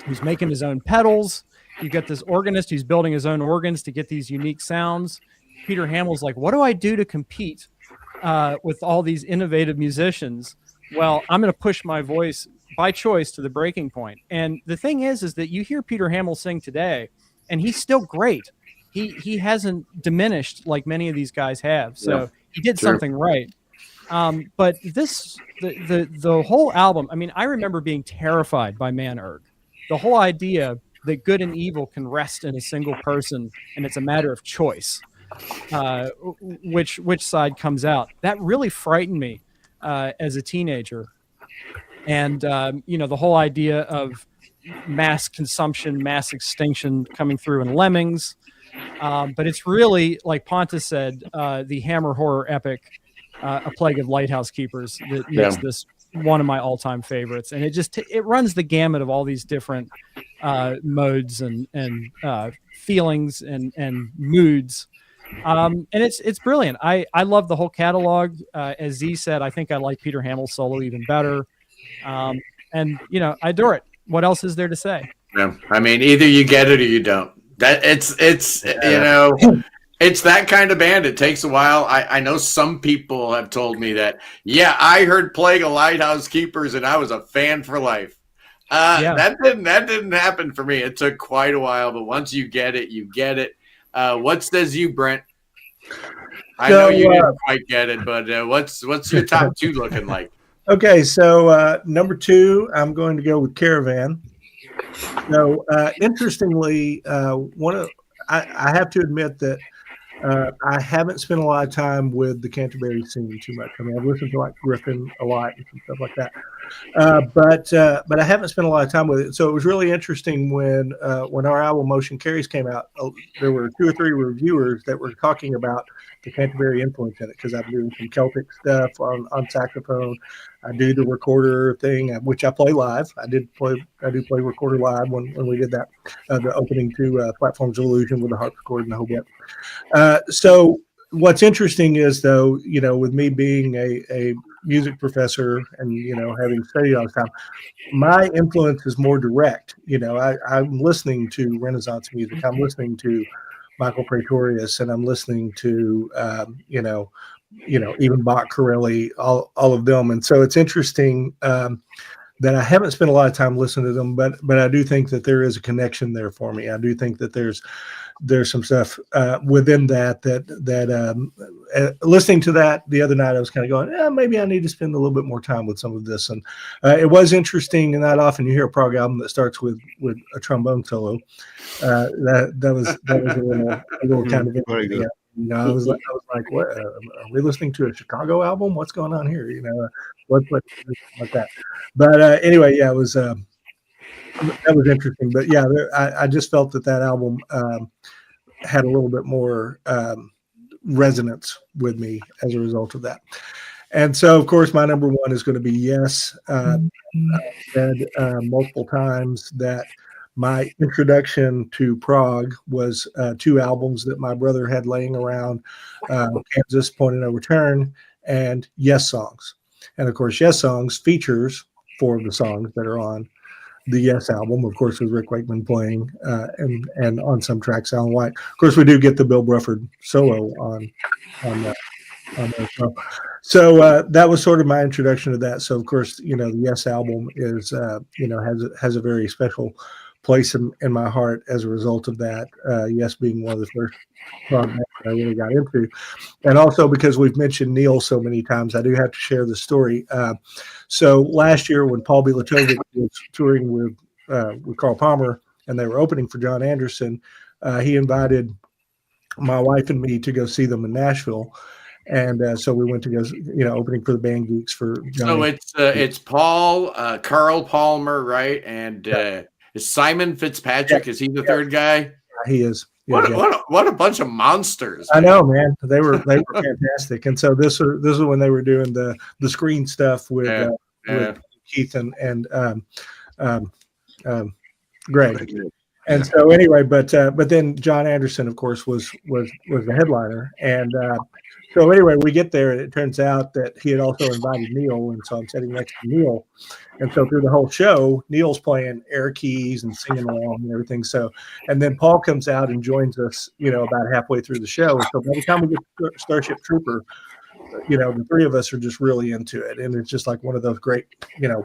who's making his own pedals. You've got this organist who's building his own organs to get these unique sounds. Peter Hamill's like, what do I do to compete with all these innovative musicians? Well, I'm going to push my voice by choice to the breaking point. And the thing is that you hear Peter Hamill sing today, and he's still great. He hasn't diminished like many of these guys have. So he did something right. But the whole album, I mean, I remember being terrified by Man Erg. The whole idea that good and evil can rest in a single person, and it's a matter of choice, which side comes out. That really frightened me as a teenager. And, the whole idea of mass consumption, mass extinction coming through in Lemmings. But it's really, like Pontus said, the Hammer horror epic, A Plague of Lighthouse Keepers, that makes this one of my all-time favorites. And it runs the gamut of all these different modes and feelings and moods. And it's brilliant. I love the whole catalog. As Z said, I think I like Peter Hamill's solo even better. And I adore it. What else is there to say? Yeah, I mean, either you get it or you don't. That it's that kind of band. It takes a while. I know some people have told me that. Yeah, I heard Plague of Lighthouse Keepers and I was a fan for life. That didn't happen for me. It took quite a while, but once you get it, you get it. What says you, Brent? I know you didn't quite get it, but what's your top two looking like? Okay, so number 2, I'm going to go with Caravan. So interestingly, I have to admit that I haven't spent a lot of time with the Canterbury scene too much. I mean, I've listened to like Griffin a lot and stuff like that, but I haven't spent a lot of time with it. So it was really interesting when our album Motion Carries came out. There were 2 or 3 reviewers that were talking about the Canterbury influence in it, because I'm doing some Celtic stuff on saxophone. I do the recorder thing, which I play live. I do play recorder live when we did that, the opening to Platforms of Illusion with the harpsichord and the whole bit. So what's interesting is, though, with me being a music professor and, having studied all this time, my influence is more direct. I'm listening to Renaissance music. I'm listening to Michael Praetorius, and I'm listening to, even Bach, Corelli, all of them. And so it's interesting that I haven't spent a lot of time listening to them, but I do think that there is a connection there for me. I do think that there's some stuff within that listening to that the other night, I was kind of going, maybe I need to spend a little bit more time with some of this. And it was interesting, and not often you hear a prog album that starts with a trombone solo. That was a little kind of very good. I was like, what? Are we listening to a Chicago album? What's going on here? What's like that? But anyway, yeah, it was. That was interesting. But yeah, I just felt that album had a little bit more resonance with me as a result of that. And so, of course, my number 1 is going to be Yes. I've said multiple times that my introduction to prog was 2 albums that my brother had laying around, Kansas, Point of No Return, and Yes Songs. And of course, Yes Songs features 4 of the songs that are on the Yes album, of course, with Rick Wakeman playing, and on some tracks, Alan White. Of course, we do get the Bill Bruford solo on that. So that was sort of my introduction to that. So of course, the Yes album is, has a very special place in my heart as a result of that. Yes being one of the first prog bands I really got into. And also because we've mentioned Neil so many times, I do have to share the story. So last year when Paul Bilatovic was touring with Carl Palmer and they were opening for John Anderson, he invited my wife and me to go see them in Nashville. And so we went to go, opening for the Band Geeks for John. So it's Paul, Carl Palmer, right? And is Simon Fitzpatrick, is he the third guy? He is. What a bunch of monsters! I know, man. They were fantastic. And so this is when they were doing the screen stuff with Keith and Greg. And so anyway, but then John Anderson, of course, was the headliner. And so anyway, we get there, and it turns out that he had also invited Neil, and so I'm sitting next to Neil. And so through the whole show, Neil's playing air keys and singing along and everything. So, and then Paul comes out and joins us, about halfway through the show. And so by the time we get to Starship Trooper, the three of us are just really into it, and it's just like one of those great,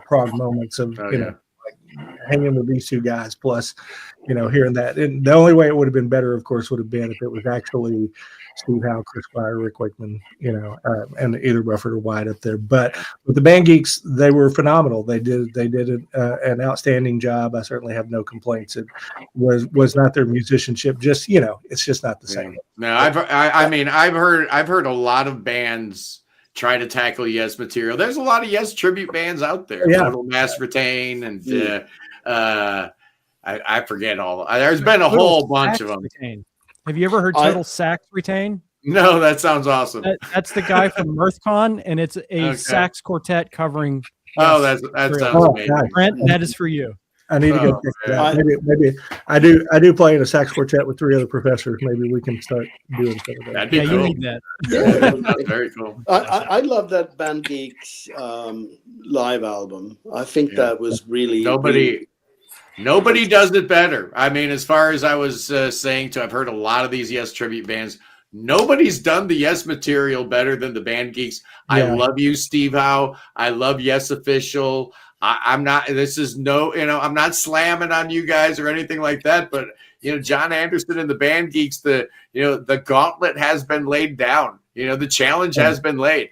Prog moments of like hanging with these two guys. Plus, hearing that, and the only way it would have been better, of course, would have been if it was actually Steve Howe, Chris Beyer, Rick Wakeman, and either Rufford or White up there. But with the Band Geeks, they were phenomenal. They did an outstanding job. I certainly have no complaints. It was not their musicianship. Just it's just not the same. No, I've heard a lot of bands try to tackle Yes material. There's a lot of Yes tribute bands out there. Yeah. Total Mass Retain and I forget all. There's been a whole bunch of them. Retain. Have you ever heard Total Sax Retain? No, that sounds awesome. That's the guy from Mirthcon, and it's a sax quartet covering. That sounds amazing. Brent, that is for you. I need to go check that out. Maybe I do play in a sax quartet with 3 other professors. Maybe we can start doing some of that. That'd be cool. You need that. That's very cool. I love that Band Geeks live album. I think that was really Nobody does it better. I mean, as far as I was saying, I've heard a lot of these Yes tribute bands. Nobody's done the Yes material better than the Band Geeks. Yeah. I love you, Steve Howe. I love Yes Official. I'm not. This is I'm not slamming on you guys or anything like that. But John Anderson and the Band Geeks, the gauntlet has been laid down. The challenge has been laid.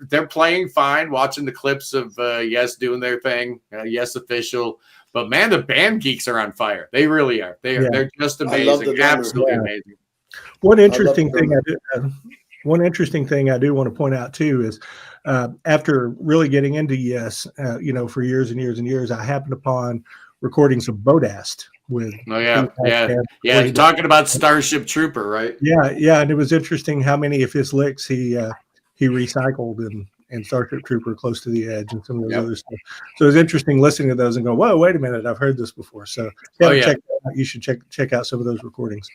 They're playing fine, watching the clips of Yes doing their thing, Yes Official. But man, the Band Geeks are on fire. They really are. They're just amazing, absolutely amazing. One interesting thing I do want to point out too is after really getting into Yes, for years and years and years, I happened upon recordings of Bodast with. Oh yeah. You're talking about Starship Trooper, right? Yeah, and it was interesting how many of his licks he recycled in Starship Trooper, Close to the Edge, and some of those other stuff. So it was interesting listening to those and go, whoa, wait a minute, I've heard this before. So check that out. You should check out some of those recordings.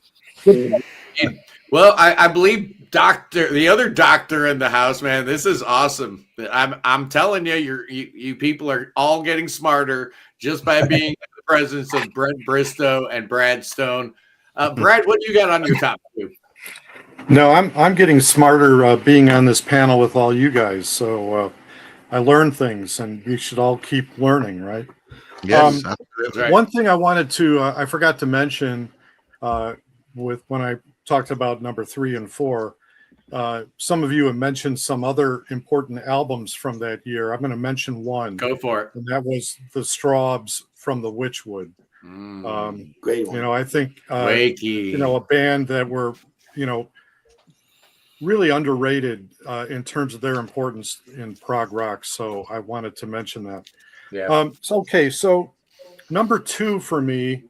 Well, I believe the other doctor in the house, man, this is awesome. I'm telling you, you people are all getting smarter just by being in the presence of Brent Bristow and Brad Stone. Brad, what do you got on your top 2? No, I'm getting smarter being on this panel with all you guys. So I learn things, and we should all keep learning, right? Yes, that's right. One thing I wanted to I forgot to mention with when I talked about number 3 and 4. Some of you have mentioned some other important albums from that year. I'm going to mention one. Go for it. And that was the Straubs from the Witchwood. Great one. I think Wakey. a band that were really underrated in terms of their importance in prog rock. So I wanted to mention that. Yeah. So number 2 for me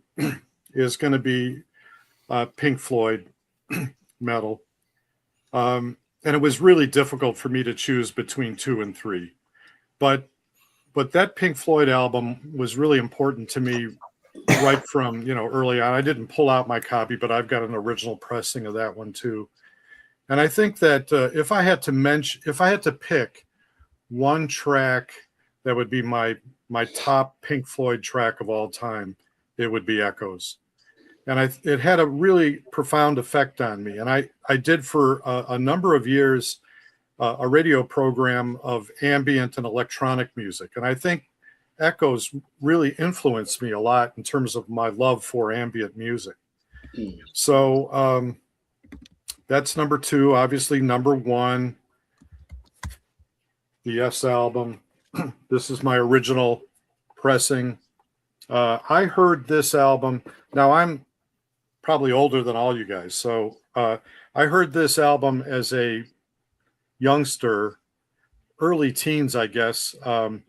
is going to be Pink Floyd metal. And it was really difficult for me to choose between 2 and 3. But that Pink Floyd album was really important to me right from, early on. I didn't pull out my copy, but I've got an original pressing of that one too. And I think that if I had to pick one track that would be my top Pink Floyd track of all time, it would be Echoes. And it had a really profound effect on me. And I did for a number of years a radio program of ambient and electronic music. And I think Echoes really influenced me a lot in terms of my love for ambient music. So that's number 2. Obviously, number 1, the Yes album. This is my original pressing. I heard this album. Now, I'm probably older than all you guys. So I heard this album as a youngster, early teens, I guess, on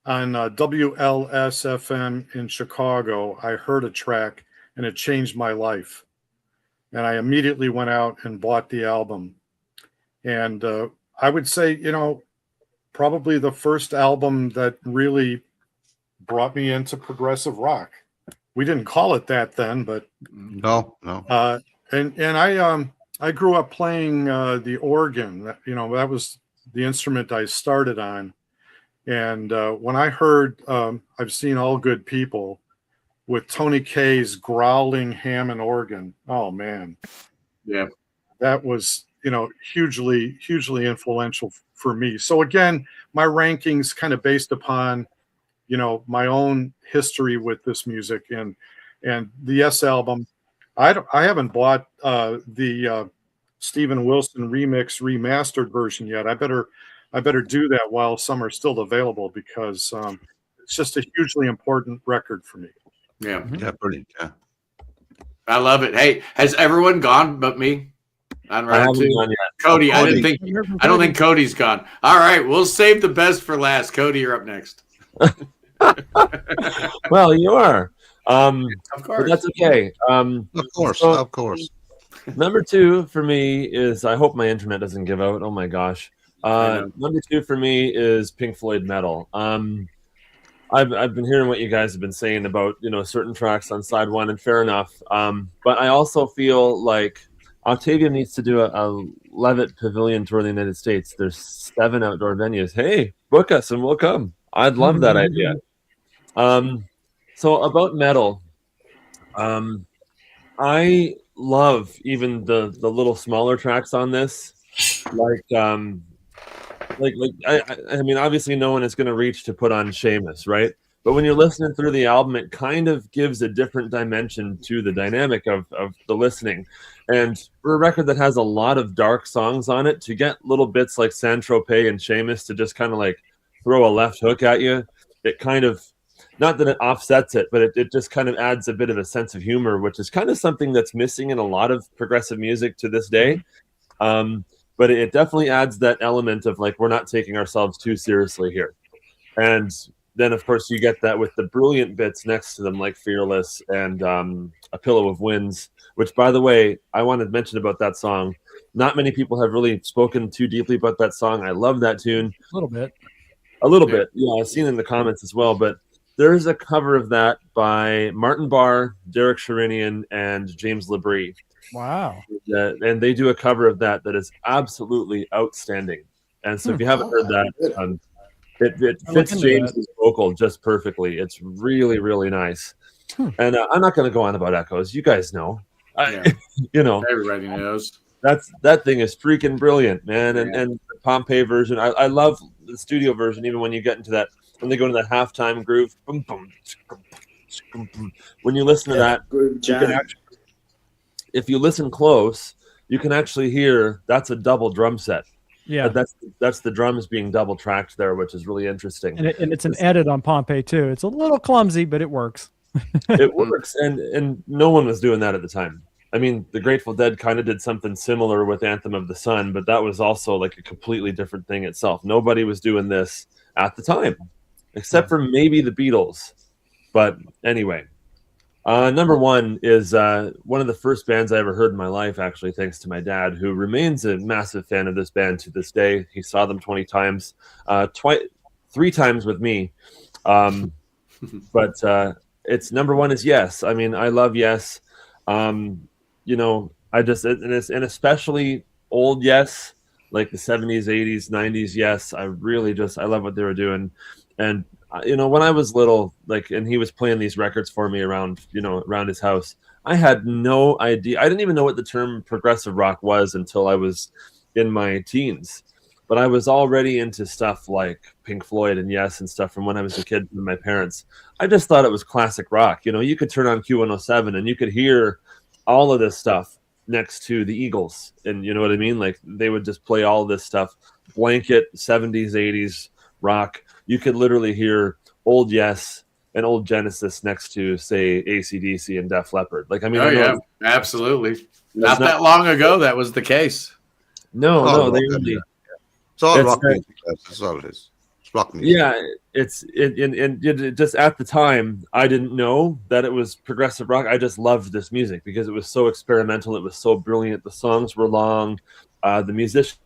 WLS-FM in Chicago. I heard a track and it changed my life. And I immediately went out and bought the album. And I would say, probably the first album that really brought me into progressive rock. We didn't call it that then, but no. And I grew up playing the organ. That was the instrument I started on. And when I heard I've Seen All Good People with Tony Kaye's growling Hammond organ, oh man, yeah, that was hugely influential for me. So again, my rankings kind of based upon my own history with this music and the Yes album. I haven't bought the Steven Wilson remastered version yet. I better do that while some are still available, because it's just a hugely important record for me. Yeah, yeah, brilliant. Yeah, I love it. Hey, has everyone gone but me? I haven't gone yet. Cody, I don't think Cody's gone. All right, we'll save the best for last. Cody, you're up next. Well, you are. Of course. But that's okay. Of course. Number 2 for me is, I hope my internet doesn't give out. Oh my gosh. Number 2 for me is Pink Floyd Metal. I've been hearing what you guys have been saying about certain tracks on side 1, and fair enough. But I also feel like Octavium needs to do a Levitt Pavilion tour in the United States. There's 7 outdoor venues. Hey, book us and we'll come. I'd love that idea. So about metal, I love even the little smaller tracks on this. I mean, obviously no one is going to reach to put on Seamus, right? But when you're listening through the album, it kind of gives a different dimension to the dynamic of the listening. And for a record that has a lot of dark songs on it, to get little bits like Saint-Tropez and Seamus to just kind of like throw a left hook at you, it kind of, not that it offsets it, but it just kind of adds a bit of a sense of humor, which is kind of something that's missing in a lot of progressive music to this day. But it definitely adds that element of like, we're not taking ourselves too seriously here. And then, of course, you get that with the brilliant bits next to them, like Fearless and A Pillow of Winds, which, by the way, I wanted to mention about that song. Not many people have really spoken too deeply about that song. I love that tune. A little bit. Yeah, I've seen it in the comments as well. But there's a cover of that by Martin Barr, Derek Sherinian, and James Labrie. Wow. And they do a cover of that is absolutely outstanding. And so if you haven't heard that, it fits James's vocal just perfectly. It's really, really nice. And I'm not going to go on about echoes. You guys know. Everybody knows. That thing is freaking brilliant, man. And the Pompeii version, I love the studio version, even when you get into that, when they go into that halftime groove. Boom, boom, boom, boom. When you listen to that, if you listen close, you can actually hear that's a double drum set. Yeah, that's the drums being double tracked there, which is really interesting. And it's an edit on Pompeii too. It's a little clumsy, but it works. It works, and no one was doing that at the time. I mean, the Grateful Dead kind of did something similar with Anthem of the Sun, but that was also like a completely different thing itself. Nobody was doing this at the time, except for maybe the Beatles. But anyway, number 1 is one of the first bands I ever heard in my life, actually, thanks to my dad, who remains a massive fan of this band to this day. He saw them 20 times, 3 times with me. But it's number 1 is Yes. I mean, I love Yes. And especially old Yes, like the 70s, 80s, 90s Yes. I love what they were doing. And when I was little, and he was playing these records for me around his house, I had no idea. I didn't even know what the term progressive rock was until I was in my teens. But I was already into stuff like Pink Floyd and Yes and stuff from when I was a kid with my parents. I just thought it was classic rock. You could turn on Q107 and you could hear all of this stuff next to the Eagles. And you know what I mean? Like, they would just play all this stuff, blanket 70s, 80s rock. You could literally hear old Yes and old Genesis next to, say, AC/DC and Def Leppard. Absolutely. Not that long ago, that was the case. No, they really. It's all rock music. That's all it is. rock music. Yeah, it just at the time I didn't know that it was progressive rock. I just loved this music because it was so experimental. It was so brilliant. The songs were long. The musician.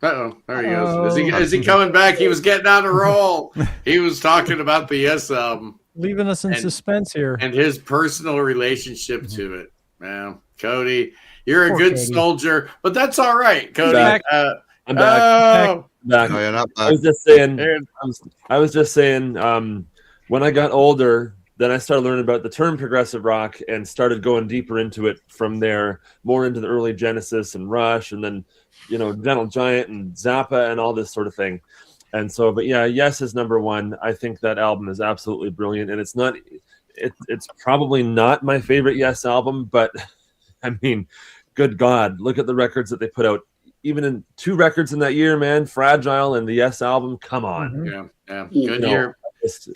Uh-oh, there he goes. Is he coming back? He was getting on a roll. He was talking about the Yes album. Leaving us in suspense here. And his personal relationship to it. Man, Cody, you're a good soldier, but that's all right, Cody. I'm back. Back. No, you're not back. I was just saying, when I got older, then I started learning about the term progressive rock and started going deeper into it from there, more into the early Genesis and Rush, and then, Gentle Giant and Zappa and all this sort of thing. And so, but yeah, Yes is number one. I think that album is absolutely brilliant, and it's probably not my favorite Yes album, but I mean, good God, look at the records that they put out. Even in 2 records in that year, man, Fragile and the Yes album. Come on. Yeah. Good year.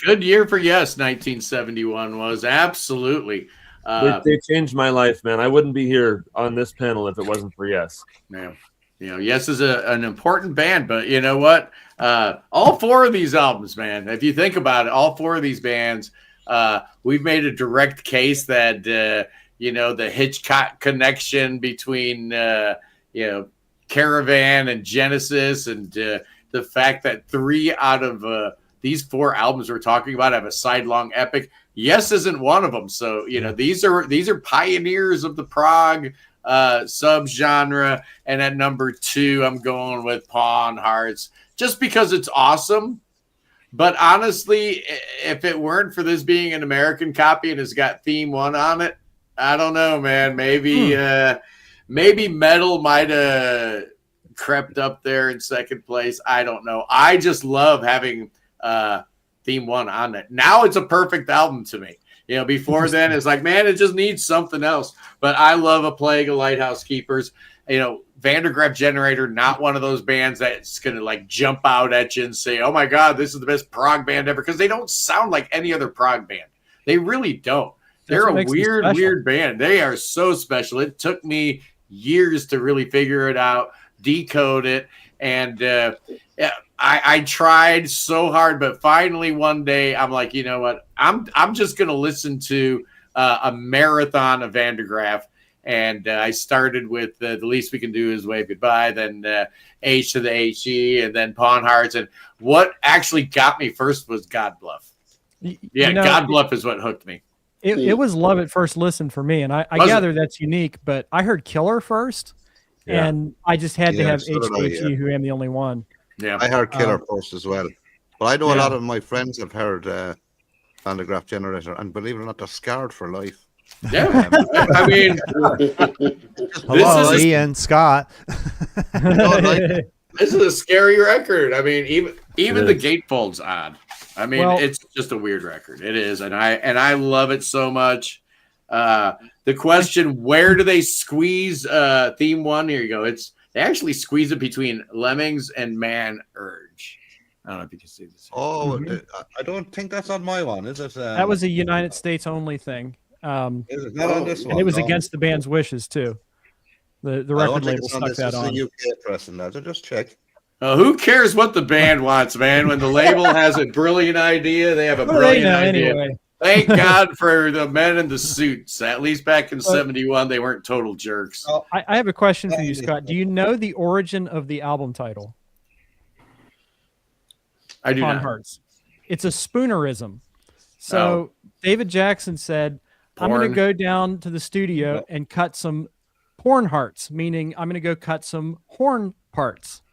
Good year for Yes. 1971 was absolutely. They changed my life, man. I wouldn't be here on this panel if it wasn't for Yes. Yeah. Yes is an important band, but you know what? All 4 of these albums, man, if you think about it, all 4 of these bands, we've made a direct case that, the Hitchcock connection between, Caravan and Genesis, and the fact that 3 out of these 4 albums we're talking about have a sidelong epic. Yes isn't one of them. So, these are pioneers of the prog subgenre. And at number 2, I'm going with Pawn Hearts just because it's awesome. But honestly, if it weren't for this being an American copy and it's got Theme 1 on it, I don't know, man. Maybe Metal might have crept up there in second place. I don't know. I just love having Theme 1 on it. Now it's a perfect album to me. Before then it's like, man, it just needs something else. But I love A Plague of Lighthouse Keepers. Vandergraaf Generator, not one of those bands that's going to like jump out at you and say, oh my God, this is the best prog band ever. Because they don't sound like any other prog band. They really don't. They're a weird band. They are so special. It took me years to really figure it out, decode it, and I tried so hard, but finally one day I'm like, you know what? I'm just gonna listen to a marathon of Vandergraaf, and I started with The Least We Can Do Is Wave Goodbye, then H to the HE, and then Pawn Hearts, and what actually got me first was God Bluff. God Bluff is what hooked me. It was love at first listen for me, and I gather that's unique, but I heard Killer first, and I just had to have HHE, Who Am the Only One. Yeah, I heard Killer first as well. But I know a lot of my friends have heard Vandergraaf Generator, and believe it or not, they're scarred for life. Yeah, I mean, hello, Ian Scott. This is a scary record. I mean, even the gatefold's odd. I mean, it's just a weird record. It is, and I love it so much. The question, where do they squeeze Theme 1? Here you go. They actually squeeze it between Lemmings and Man Urge. I don't know if you can see this. Oh, I don't think that's on my one, is it? That was a United States only thing. Is it not on this one? And it was against the band's wishes too. The record label stuck that on. The UK pressing that. So just check. Who cares what the band wants, man? When the label has a brilliant idea, they have a brilliant idea. Anyway. Thank God for the men in the suits. At least back in 71, they weren't total jerks. I have a question for you, Scott. Do you know the origin of the album title? I do not. Hearts. It's a spoonerism. So David Jackson said, I'm going to go down to the studio and cut some porn hearts, meaning I'm going to go cut some horn parts.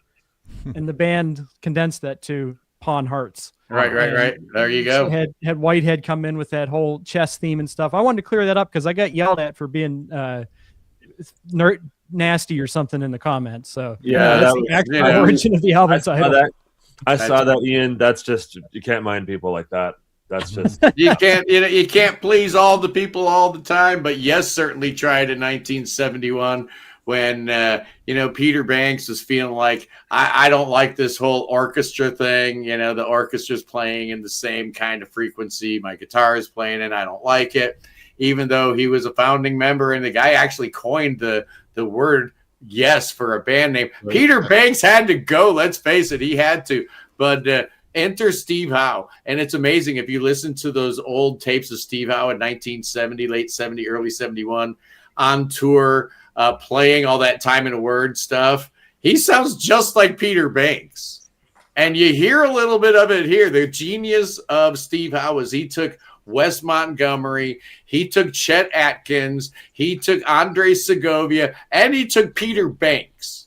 And the band condensed that to Pawn Hearts. Right. There you go. So had Whitehead come in with that whole chess theme and stuff. I wanted to clear that up because I got yelled at for being nasty or something in the comments. So that's the actual origin of the album title. I saw that, Ian. That's just, you can't mind people like that. That's just you can't please all the people all the time. But Yes certainly tried in 1971 when Peter Banks was feeling like I don't like this whole orchestra thing. The orchestra's playing in the same kind of frequency my guitar is playing, and I don't like it. Even though he was a founding member, and the guy actually coined the word Yes for a band name. Peter Banks had to go. Let's face it, he had to. But enter Steve Howe. And it's amazing if you listen to those old tapes of Steve Howe in 1970, late 70, early 71, on tour, playing all that Time in a Word stuff. He sounds just like Peter Banks. And you hear a little bit of it here. The genius of Steve Howe is he took Wes Montgomery, he took Chet Atkins, he took Andre Segovia, and he took Peter Banks.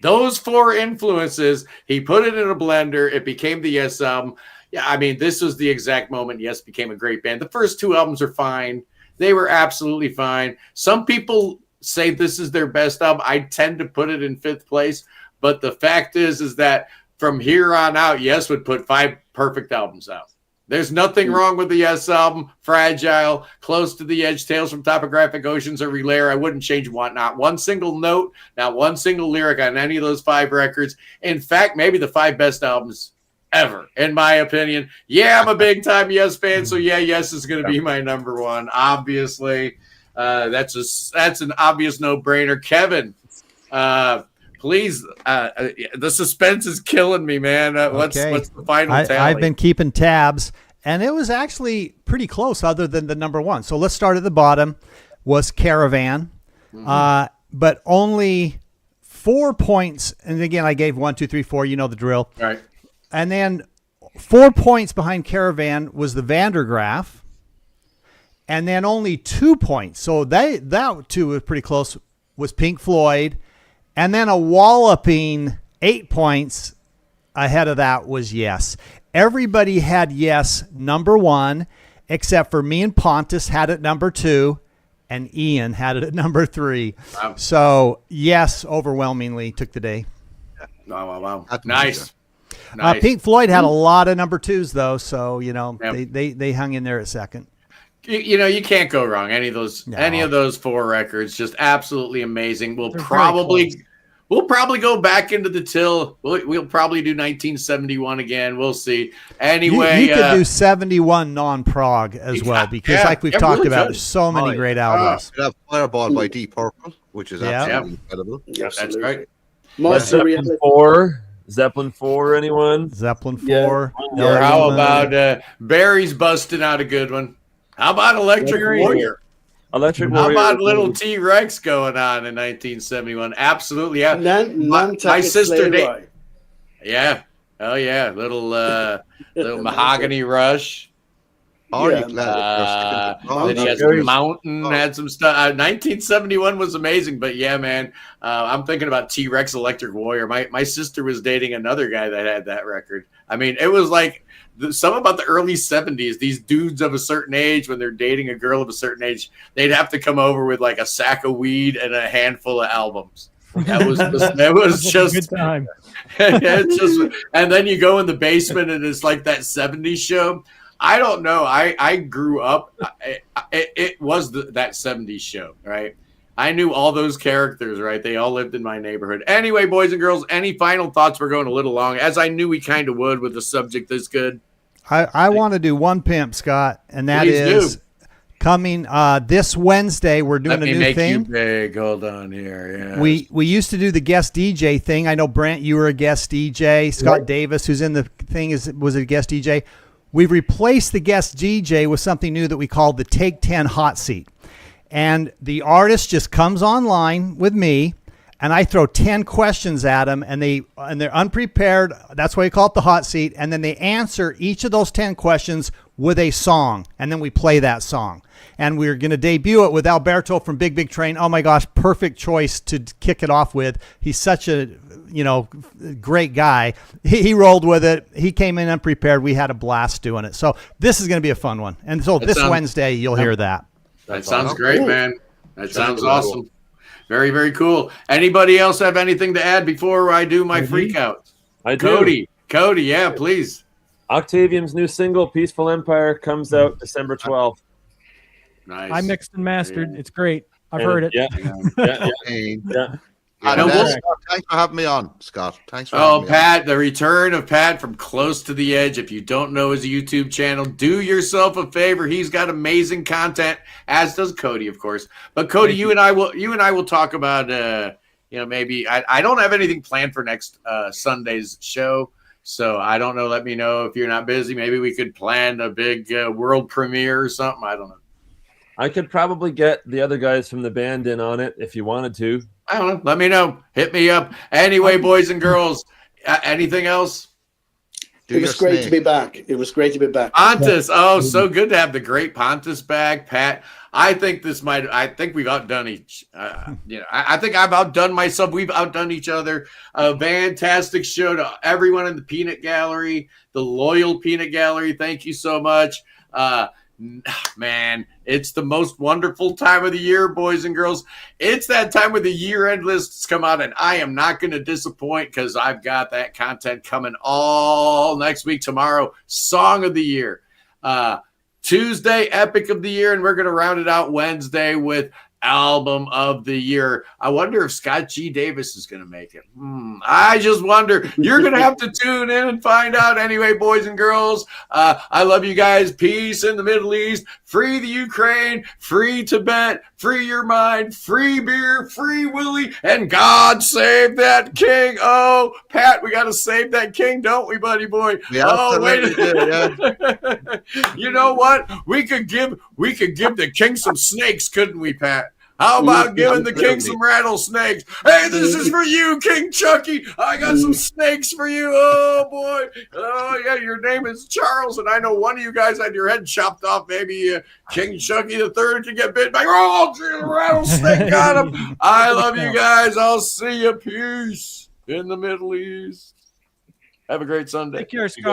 Those four influences, he put it in a blender. It became the Yes album. Yeah, I mean, this was the exact moment Yes became a great band. The first two albums are fine. They were absolutely fine. Some people say this is their best album. I tend to put it in fifth place. But the fact is that from here on out, Yes would put 5 perfect albums out. There's nothing wrong with the Yes album. Fragile, Close to the Edge, Tales from Topographic Oceans, or Relayer. I wouldn't change not one single note, not one single lyric on any of those 5 records. In fact, maybe the 5 best albums ever, in my opinion. Yeah, I'm a big time Yes fan, so yeah, Yes is going to be my number one. Obviously, that's an obvious no-brainer. Kevin, please, the suspense is killing me, man. What's the final tally? I've been keeping tabs, and it was actually pretty close other than the number one. So let's start at the bottom, was Caravan, but only 4 points. And again, I gave 1, 2, 3, 4. You know the drill. Right. And then 4 points behind Caravan was the Graaf, and then only 2 points. So that two was pretty close, was Pink Floyd. And then a walloping 8 points ahead of that was Yes. Everybody had Yes number one, except for me and Pontus had it number 2, and Ian had it at number 3. Wow. So Yes overwhelmingly took the day. Wow. Nice. Pink Floyd had a lot of number 2s though, so they hung in there at second. You can't go wrong. Any of those 4 records, just absolutely amazing. We'll probably go back into the till. We'll probably do 1971 again. We'll see. Anyway, you could do 71 non-Prog as well, because like we've talked really about, there's so many great albums. We have Fireball by Deep Purple, which is absolutely incredible. Yes, that's right. Zeppelin 4. Zeppelin 4, anyone? Zeppelin 4. Yeah. Or how about Barry's busting out a good one? How about Electric Warrior? How about Little T-Rex going on in 1971? Absolutely. Yeah. My sister did. Yeah. Oh, yeah. Little Mahogany Rush. Then he has Mountain, had some stuff. 1971 was amazing, but yeah, man, I'm thinking about T-Rex Electric Warrior. My sister was dating another guy that had that record. I mean, it was like something about the early 70s. These dudes of a certain age, when they're dating a girl of a certain age, they'd have to come over with like a sack of weed and a handful of albums. That was just a good time. And then you go in the basement and it's like that 70s show. I don't know. I grew up. It was that 70s show, right? I knew all those characters, right? They all lived in my neighborhood. Anyway, boys and girls, any final thoughts? We're going a little long, as I knew we kind of would with a subject this good. I want to do one pimp, Scott, and that is coming this Wednesday. We're doing a new thing. Let me make you big. Hold on here. Yeah. We used to do the guest DJ thing. I know, Brent, you were a guest DJ. Scott Davis, who's in the thing, was a guest DJ. We've replaced the guest DJ with something new that we call the Take 10 Hot Seat. And the artist just comes online with me, and I throw 10 questions at them, and they're unprepared. That's why we call it the hot seat. And then they answer each of those 10 questions with a song, and then we play that song. And we're going to debut it with Alberto from Big Big Train. Oh my gosh, perfect choice to kick it off with. He's such a great guy. He rolled with it. He came in unprepared. We had a blast doing it. So this is going to be a fun one. And so Wednesday, you'll hear that. That sounds great, man. That sounds awesome. Very, very cool. Anybody else have anything to add before I do my freak out? I do. Cody, yeah, please. Octavium's new single, Peaceful Empire, comes out December 12th. Nice. I mixed and mastered. It's great. I've heard it. Yeah. Thanks for having me on, Scott. Thanks for having me Pat, the return of Pat from Close to the Edge. If you don't know his YouTube channel, do yourself a favor. He's got amazing content, as does Cody, of course. But Cody, you and I will talk about maybe I don't have anything planned for next Sunday's show. So I don't know. Let me know if you're not busy. Maybe we could plan a big world premiere or something. I don't know. I could probably get the other guys from the band in on it if you wanted to. I don't know. Let me know. Hit me up. Anyway, boys and girls, anything else? It was great to be back. It was great to be back. Pontus. Oh, so good to have the great Pontus back, Pat. I think we've outdone each. I think I've outdone myself. We've outdone each other. A fantastic show to everyone in the Peanut Gallery, the loyal Peanut Gallery. Thank you so much. Man, it's the most wonderful time of the year, boys and girls. It's that time where the year-end lists come out, and I am not going to disappoint because I've got that content coming all next week. Tomorrow, Song of the Year. Tuesday, Epic of the Year, and we're going to round it out Wednesday with Album of the Year. I wonder if Scott G. Davis is going to make it. I just wonder. You're going to have to tune in and find out. Anyway, boys and girls, I love you guys. Peace in the Middle East. Free the Ukraine. Free Tibet. Free your mind. Free beer. Free Willie. And God save that king. Oh, Pat, we got to save that king, don't we, buddy boy? Oh, wait. Yeah. You know what? We could give the king some snakes, couldn't we, Pat? How about giving the king some rattlesnakes? Hey, this is for you, King Chucky. I got some snakes for you. Oh, boy. Oh, yeah, your name is Charles, and I know one of you guys had your head chopped off. Maybe King Chucky the Third could get bit by a rattlesnake. Got him. I love you guys. I'll see you. Peace in the Middle East. Have a great Sunday. Take care, Scott.